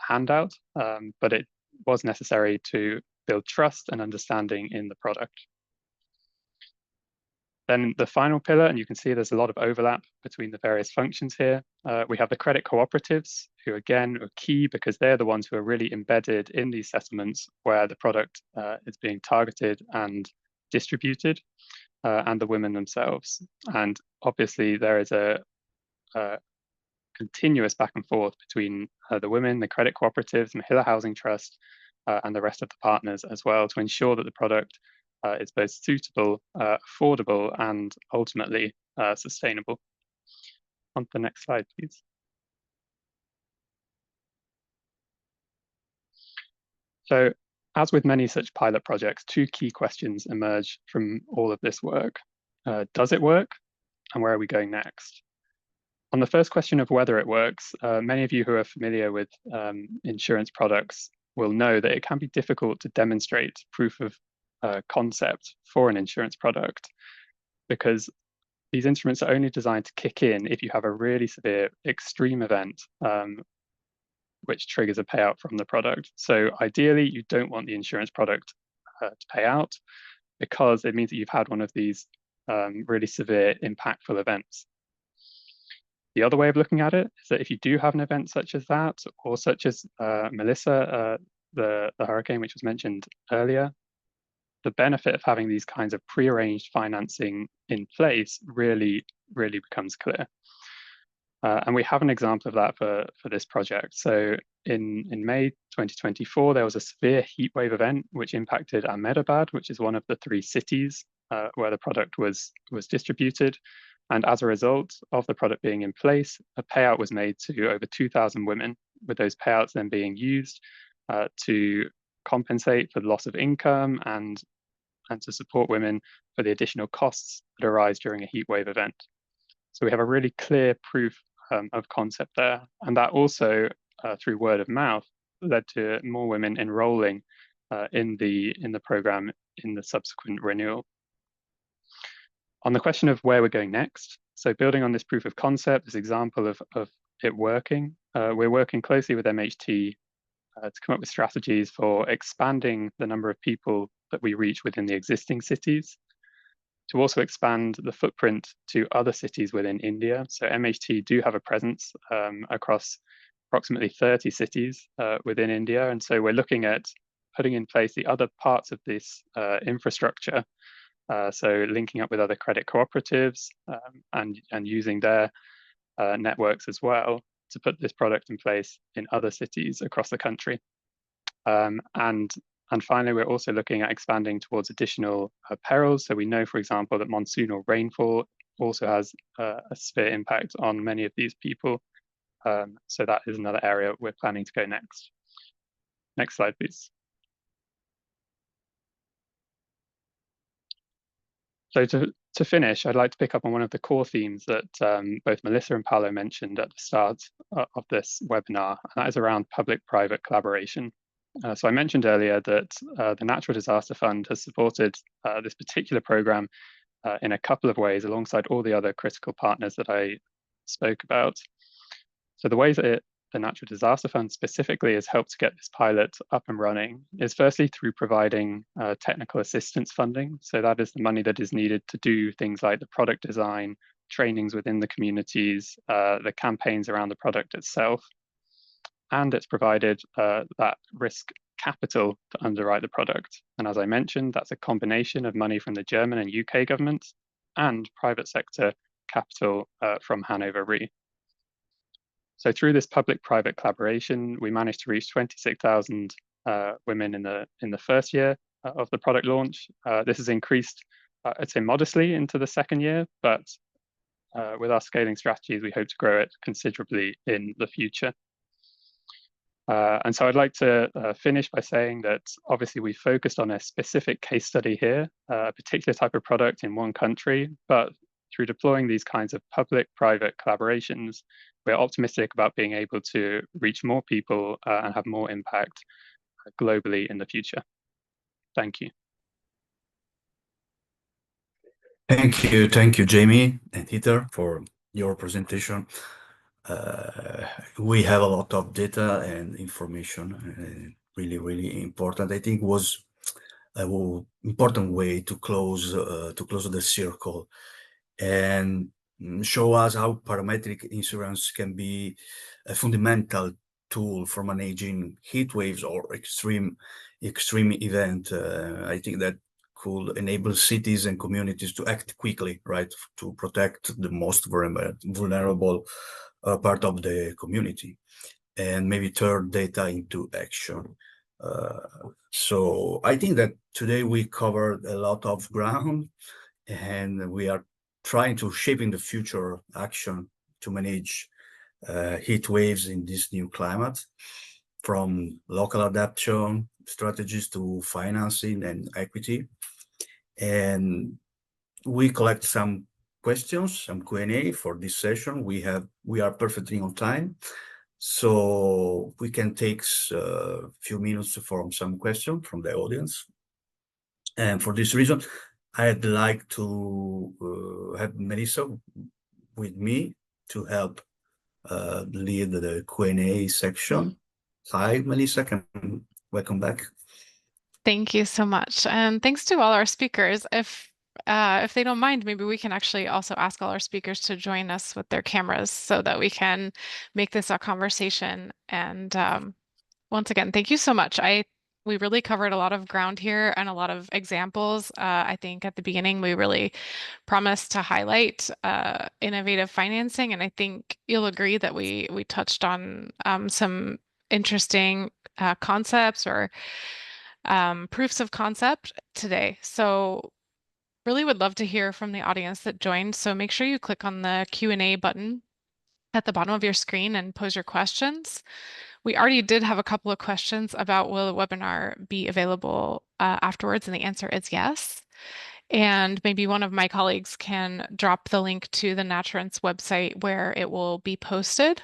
handout, but it was necessary to build trust and understanding in the product. Then the final pillar, and you can see there's a lot of overlap between the various functions here. We have the credit cooperatives, who again are key because they're the ones who are really embedded in these settlements where the product is being targeted and distributed, and the women themselves. And obviously there is a continuous back and forth between the women, the credit cooperatives, Mahila Housing Trust, and the rest of the partners as well, to ensure that the product is both suitable, affordable, and ultimately sustainable. On to the next slide, please. So, as with many such pilot projects, two key questions emerge from all of this work. Does it work? And where are we going next? On the first question of whether it works, many of you who are familiar with insurance products will know that it can be difficult to demonstrate proof of concept for an insurance product, because these instruments are only designed to kick in if you have a really severe extreme event which triggers a payout from the product. So ideally, you don't want the insurance product to pay out, because it means that you've had one of these really severe, impactful events. The other way of looking at it is that if you do have an event such as that, or such as Melissa, the hurricane which was mentioned earlier, the benefit of having these kinds of prearranged financing in place really becomes clear. And we have an example of that for this project. So in May 2024, there was a severe heatwave event which impacted Ahmedabad, which is one of the 3 cities where the product was distributed. And as a result of the product being in place, a payout was made to over 2,000 women, with those payouts then being used to compensate for the loss of income and to support women for the additional costs that arise during a heatwave event. So we have a really clear proof of concept there. And that also, through word of mouth, led to more women enrolling in the program in the subsequent renewal. On the question of where we're going next, so building on this proof of concept, this example of it working, we're working closely with MHT to come up with strategies for expanding the number of people that we reach within the existing cities, to also expand the footprint to other cities within India. So MHT do have a presence across approximately 30 cities within India. And so we're looking at putting in place the other parts of this infrastructure. So linking up with other credit cooperatives and using their networks as well to put this product in place in other cities across the country. And finally, we're also looking at expanding towards additional perils. So we know, for example, that monsoonal rainfall also has a severe impact on many of these people. So that is another area we're planning to go next. Next slide, please. So to finish, I'd like to pick up on one of the core themes that both Melissa and Paolo mentioned at the start of this webinar, and that is around public-private collaboration. So I mentioned earlier that the Natural Disaster Fund has supported this particular program in a couple of ways alongside all the other critical partners that I spoke about. So the ways that the Natural Disaster Fund specifically has helped to get this pilot up and running is firstly through providing technical assistance funding. So that is the money that is needed to do things like the product design, trainings within the communities, the campaigns around the product itself. And it's provided that risk capital to underwrite the product. And as I mentioned, that's a combination of money from the German and UK governments and private sector capital from Hanover Re. So through this public-private collaboration, we managed to reach 26,000 women in the first year of the product launch. This has increased, I'd say, modestly into the second year, but with our scaling strategies, we hope to grow it considerably in the future. And so I'd like to finish by saying that obviously we focused on a specific case study here, a particular type of product in one country, but through deploying these kinds of public-private collaborations, we're optimistic about being able to reach more people and have more impact globally in the future. Thank you. Thank you, Jamie and Heather, for your presentation. We have a lot of data and information, really important. I think was an important way to close the circle and show us how parametric insurance can be a fundamental tool for managing heat waves or extreme event. I think that could enable cities and communities to act quickly, right, to protect the most vulnerable part of the community and maybe turn data into action. So I think that today we covered a lot of ground and we are trying to shape in the future action to manage heat waves in this new climate, from local adaptation strategies to financing and equity. And we collect some questions, some Q&A for this session. We are perfectly on time, so we can take a few minutes from some questions from the audience. And for this reason, I'd like to have Melissa with me to help lead the Q&A section. Hi, Melissa, welcome back. Thank you so much. And thanks to all our speakers. If they don't mind, maybe we can actually also ask all our speakers to join us with their cameras so that we can make this a conversation. And once again, thank you so much. We really covered a lot of ground here and a lot of examples. I think at the beginning we really promised to highlight innovative financing, and I think you'll agree that we touched on some interesting concepts or proofs of concept today. So really would love to hear from the audience that joined. So make sure you click on the Q&A button at the bottom of your screen and pose your questions. We already did have a couple of questions about will the webinar be available afterwards, and the answer is yes. And maybe one of my colleagues can drop the link to the NATURANCE website where it will be posted.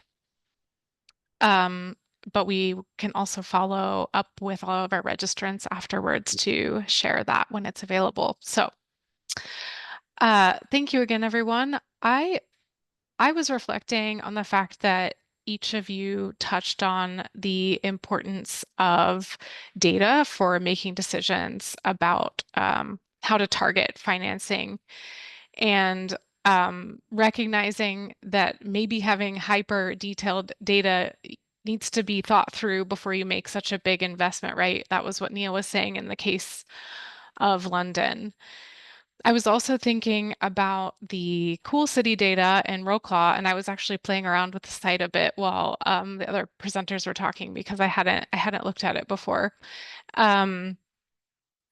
But we can also follow up with all of our registrants afterwards to share that when it's available. So thank you again, everyone. I was reflecting on the fact that each of you touched on the importance of data for making decisions about how to target financing, and recognizing that maybe having hyper detailed data needs to be thought through before you make such a big investment, right? That was what Neil was saying in the case of London. I was also thinking about the Cool City data in Wrocław, and I was actually playing around with the site a bit while the other presenters were talking, because I hadn't looked at it before. And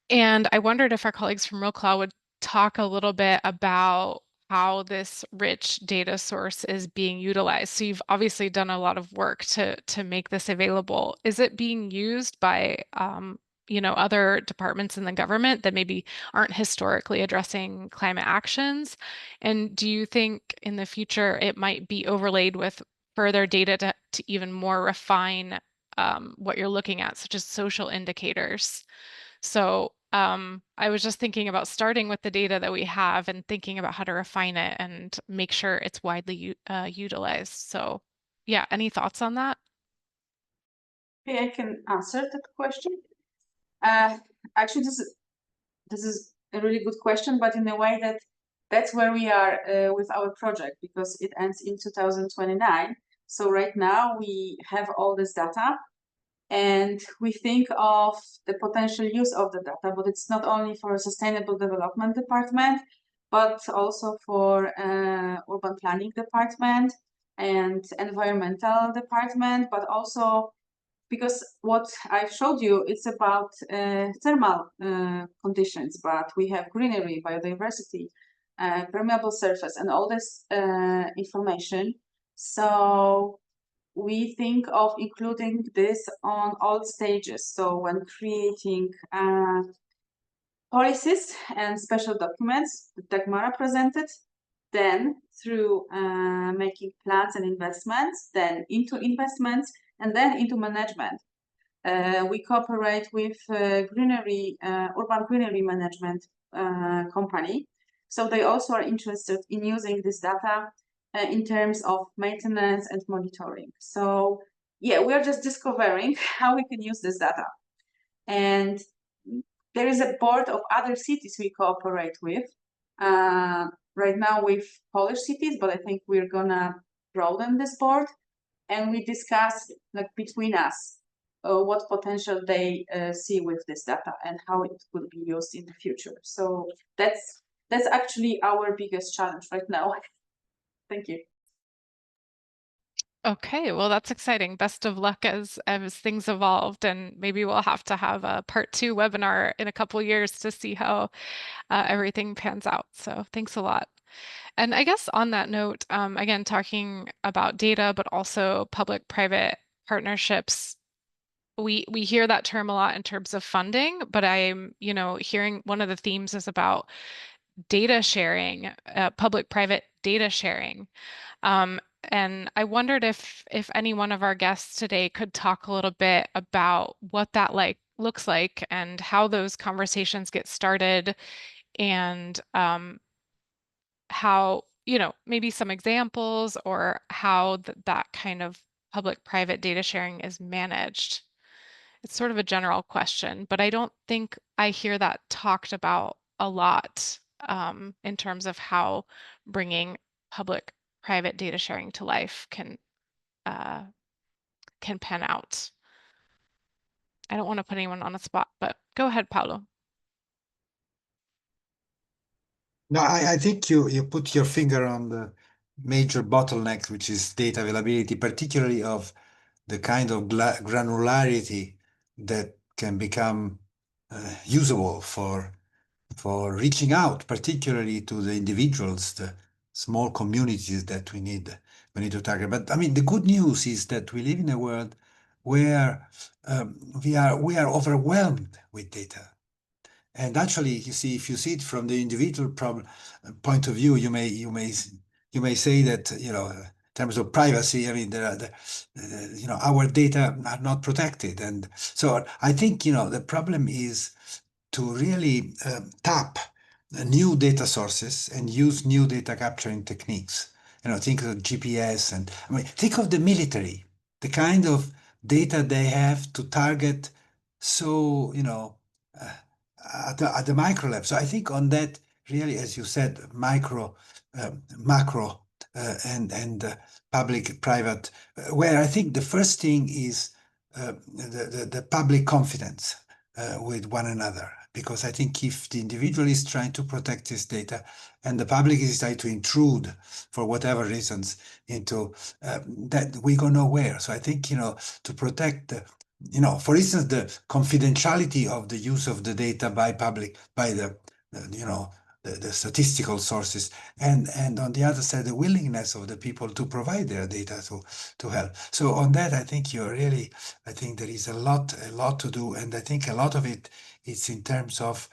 I wondered if our colleagues from Wrocław would talk a little bit about how this rich data source is being utilized. So you've obviously done a lot of work to make this available. Is it being used by other departments in the government that maybe aren't historically addressing climate actions? And do you think in the future it might be overlaid with further data to even more refine what you're looking at, such as social indicators? So I was just thinking about starting with the data that we have and thinking about how to refine it and make sure it's widely utilized. So yeah, any thoughts on that? Okay, I can answer that question. Actually, this is a really good question, but in a way that's where we are with our project, because it ends in 2029. So right now we have all this data, and we think of the potential use of the data, but it's not only for Sustainable Development Department, but also for Urban Planning Department and Environmental Department, but also because what I showed you, it's about thermal conditions, but we have greenery, biodiversity, permeable surface, and all this information. So we think of including this on all stages. So when creating policies and special documents that Dagmara presented, then through making plans and investments, then into investments, and then into management. We cooperate with urban greenery management company. So they also are interested in using this data in terms of maintenance and monitoring. So yeah, we are just discovering how we can use this data. And there is a board of other cities we cooperate with. Right now with Polish cities, but I think we're gonna broaden this board. And we discuss between us what potential they see with this data and how it could be used in the future. So that's actually our biggest challenge right now. Thank you. Okay, well, that's exciting. Best of luck as things evolved, and maybe we'll have to have a part 2 webinar in a couple of years to see how everything pans out. So thanks a lot. And I guess on that note, again, talking about data, but also public-private partnerships, we hear that term a lot in terms of funding, but I'm hearing one of the themes is about data sharing, public-private data sharing. And I wondered if any one of our guests today could talk a little bit about what that looks like and how those conversations get started, and how, maybe some examples or how that kind of public-private data sharing is managed. It's sort of a general question, but I don't think I hear that talked about a lot in terms of how bringing public-private data sharing to life can pan out. I don't want to put anyone on a spot, but go ahead, Paolo. No, I think you put your finger on the major bottleneck, which is data availability, particularly of the kind of granularity that can become usable for reaching out, particularly to the individuals, the small communities that we need to target. But I mean, the good news is that we live in a world where we are overwhelmed with data. And actually, you see, if you see it from the individual point of view, you may say that, you know, in terms of privacy, I mean, there are you know, our data are not protected, and so I think, you know, the problem is to really tap new data sources and use new data capturing techniques. You know, think of GPS, and I mean, think of the military, the kind of data they have to target. So, you know, at the micro level. So I think on that, really, as you said, micro, macro, and public, private, where I think the first thing is the public confidence with one another. Because I think if the individual is trying to protect his data and the public is trying to intrude for whatever reasons into that, we go nowhere. So I think, you know, to protect the, you know, for instance, the confidentiality of the use of the data by the you know, the statistical sources, and on the other side, the willingness of the people to provide their data to help. So on that, I think you're really, I think there is a lot to do, and I think a lot of it is in terms of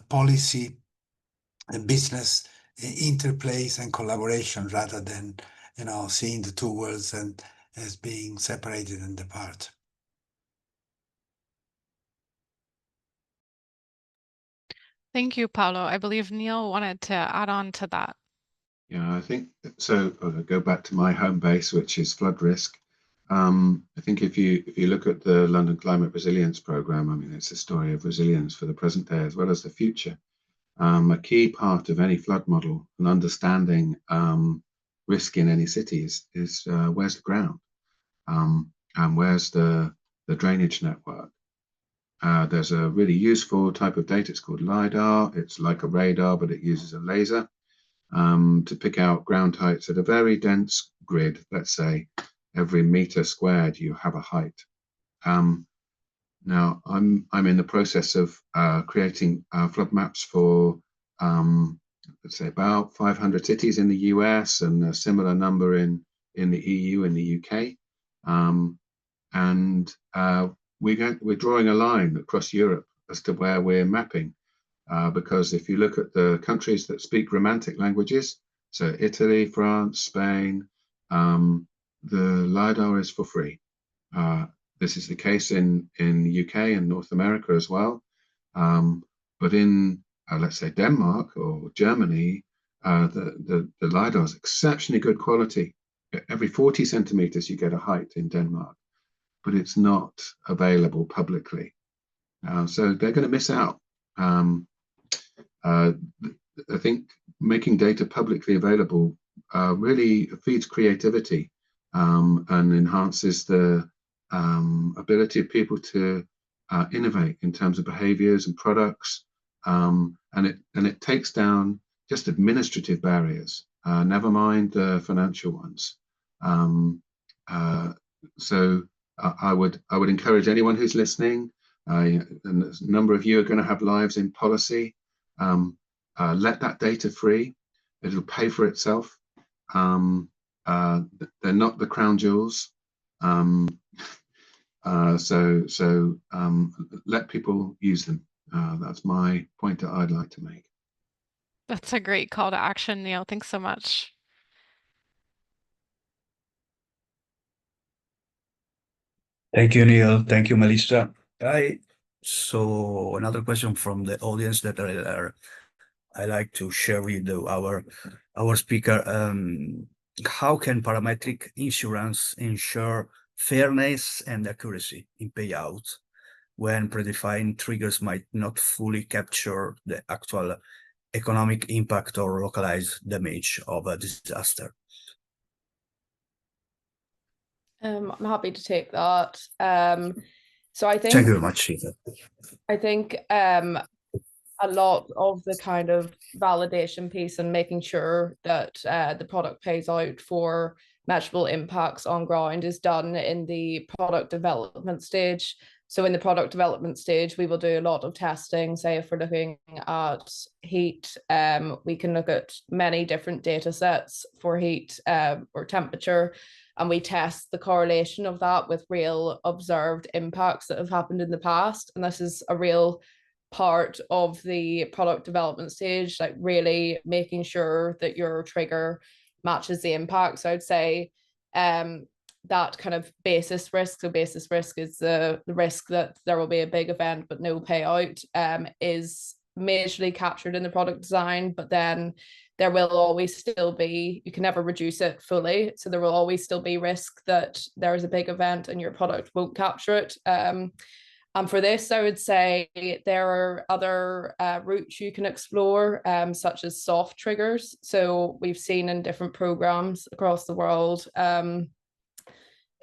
policy and business interplays and collaboration, rather than, you know, seeing the two worlds and as being separated and apart. Thank you, Paolo. I believe Neil wanted to add on to that. Yeah, I think so. I'll go back to my home base, which is flood risk. I think if you look at the London Climate Resilience Programme, I mean, it's a story of resilience for the present day as well as the future. A key part of any flood model and understanding risk in any city is where's the ground, and where's the drainage network. There's a really useful type of data. It's called LiDAR. It's like a radar, but it uses a laser to pick out ground heights at a very dense grid. Let's say every meter squared you have a height. Now I'm in the process of creating flood maps for let's say about 500 cities in the US and a similar number in the EU and the UK, and we're drawing a line across Europe as to where we're mapping, because if you look at the countries that speak Romantic languages, so Italy, France, Spain, the LiDAR is for free. This is the case in the UK and North America as well. But in, let's say, Denmark or Germany, the LiDAR is exceptionally good quality. Every 40 centimeters, you get a height in Denmark, but it's not available publicly. So they're going to miss out. I think making data publicly available really feeds creativity and enhances the ability of people to innovate in terms of behaviors and products, and it takes down just administrative barriers, never mind the financial ones. So I would encourage anyone who's listening, and a number of you are going to have lives in policy. Let that data free. It'll pay for itself. They're not the crown jewels. So let people use them. That's my point that I'd like to make. That's a great call to action, Neil. Thanks so much. Thank you, Neil. Thank you, Melissa. So another question from the audience that I like to share with our speaker. How can parametric insurance ensure fairness and accuracy in payouts when predefined triggers might not fully capture the actual economic impact or localized damage of a disaster? I'm happy to take that. So I Thank you think very much, Sheila. I think a lot of the kind of validation piece and making sure that the product pays out for measurable impacts on ground is done in the product development stage. So in the product development stage, we will do a lot of testing. Say if we're looking at heat, we can look at many different data sets for heat or temperature, and we test the correlation of that with real observed impacts that have happened in the past. And this is a real part of the product development stage, like really making sure that your trigger matches the impact. So I'd say that kind of basis risk, so basis risk is the risk that there will be a big event but no payout, is majorly captured in the product design, but then there will always still be, you can never reduce it fully, so there will always still be risk that there is a big event and your product won't capture it. And for this, I would say there are other routes you can explore, such as soft triggers. So we've seen in different programs across the world,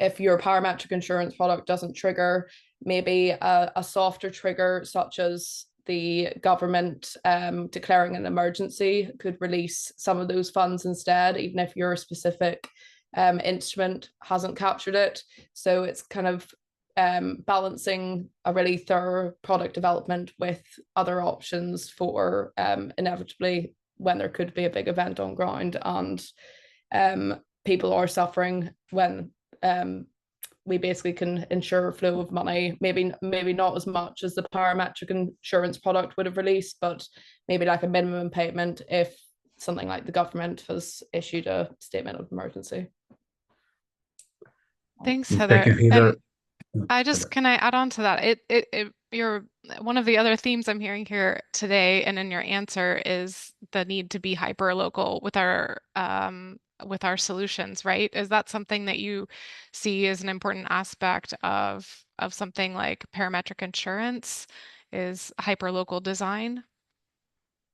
if your parametric insurance product doesn't trigger, maybe a softer trigger, such as the government declaring an emergency, could release some of those funds instead, even if your specific instrument hasn't captured it. So it's kind of balancing a really thorough product development with other options for inevitably when there could be a big event on ground and people are suffering, when we basically can ensure a flow of money, maybe not as much as the parametric insurance product would have released, but maybe like a minimum payment if something like the government has issued a statement of emergency. Thanks, Heather. Thank you, Heather. Can I add on to that? You're one of the other themes I'm hearing here today, and in your answer, is the need to be hyper local with our solutions, right? Is that something that you see as an important aspect of something like parametric insurance? Is hyper local design?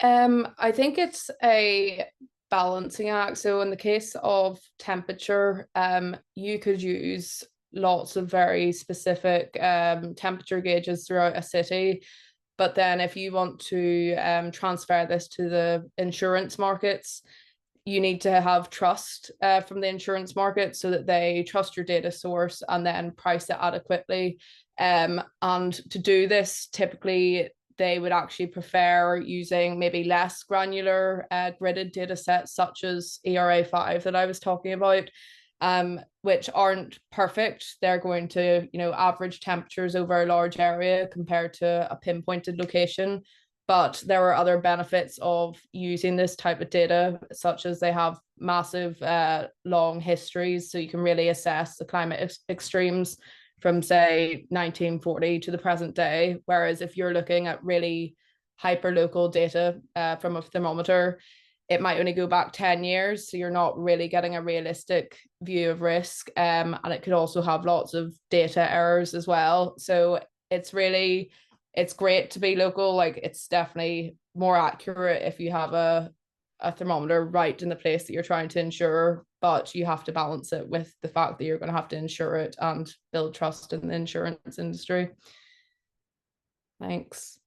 I think it's a balancing act. So in the case of temperature, you could use lots of very specific temperature gauges throughout a city. But then if you want to transfer this to the insurance markets, you need to have trust from the insurance market so that they trust your data source and then price it adequately. And to do this, typically they would actually prefer using maybe less granular gridded data sets, such as ERA5 that I was talking about, which aren't perfect. They're going to, average temperatures over a large area compared to a pinpointed location. But there are other benefits of using this type of data, such as they have massive long histories, so you can really assess the climate extremes from, say, 1940 to the present day. Whereas if you're looking at really hyper-local data from a thermometer, it might only go back 10 years, so you're not really getting a realistic view of risk. And it could also have lots of data errors as well. So it's great to be local. Like, it's definitely more accurate if you have a thermometer right in the place that you're trying to insure, but you have to balance it with the fact that you're going to have to insure it and build trust in the insurance industry. Thanks.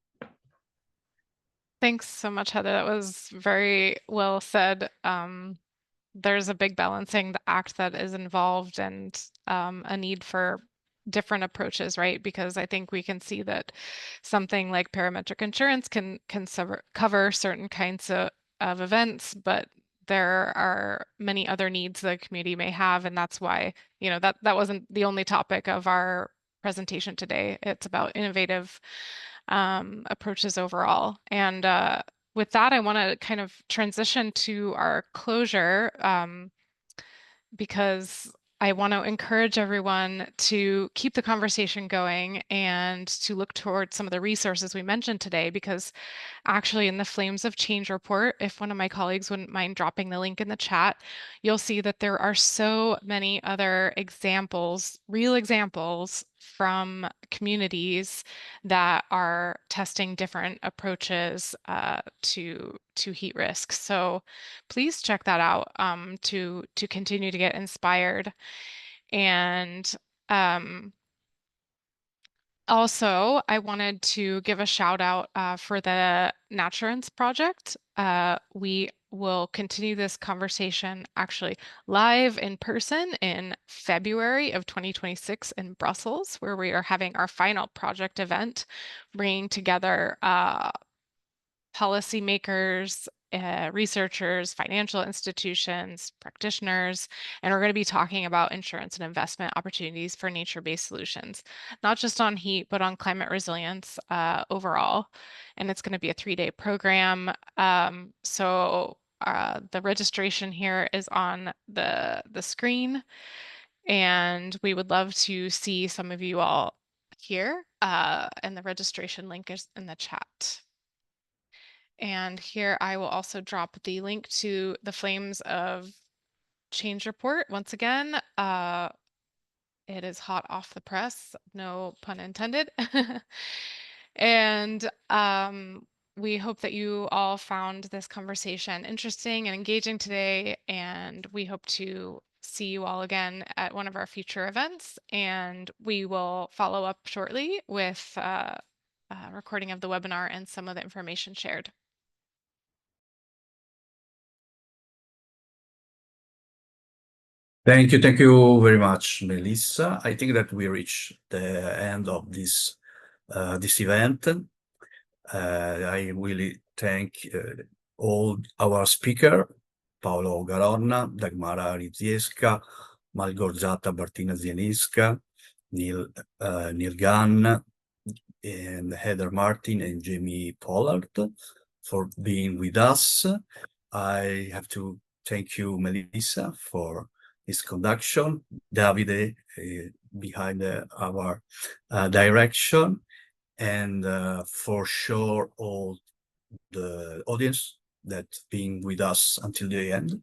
Thanks so much, Heather. That was very well said. There's a big balancing act that is involved, and a need for different approaches, right? Because I think we can see that something like parametric insurance can cover certain kinds of events, but there are many other needs the community may have, and that's why, that wasn't the only topic of our presentation today. It's about innovative approaches overall. And with that, I want to kind of transition to our closure, because I want to encourage everyone to keep the conversation going and to look towards some of the resources we mentioned today, because actually in the Flames of Change report, if one of my colleagues wouldn't mind dropping the link in the chat, you'll see that there are so many other examples, real examples from communities that are testing different approaches to heat risk. So please check that out to continue to get inspired. And Also, I wanted to give a shout out for the NATURANCE project. We will continue this conversation actually live in person in February of 2026 in Brussels, where we are having our final project event, bringing together policymakers, researchers, financial institutions, practitioners, and we're going to be talking about insurance and investment opportunities for nature-based solutions, not just on heat, but on climate resilience overall. And it's going to be a 3-day program. So the registration here is on the screen, and we would love to see some of you all here. And the registration link is in the chat. And here I will also drop the link to the Flames of Change report. Once again, it is hot off the press, no pun intended. And we hope that you all found this conversation interesting and engaging today. And we hope to see you all again at one of our future events. And we will follow up shortly with a recording of the webinar and some of the information shared. Thank you very much, Melissa. I think that we reached the end of this event. I really thank all our speakers, Paolo Garonna, Dagmara Riziesca, Malgorzata Bartina-Zieniska, Neil Gunn, and Heather Martin and Jamie Pollard for being with us. I have to thank you, Melissa, for this conduction, Davide behind our direction, and for sure all the audience that being with us until the end.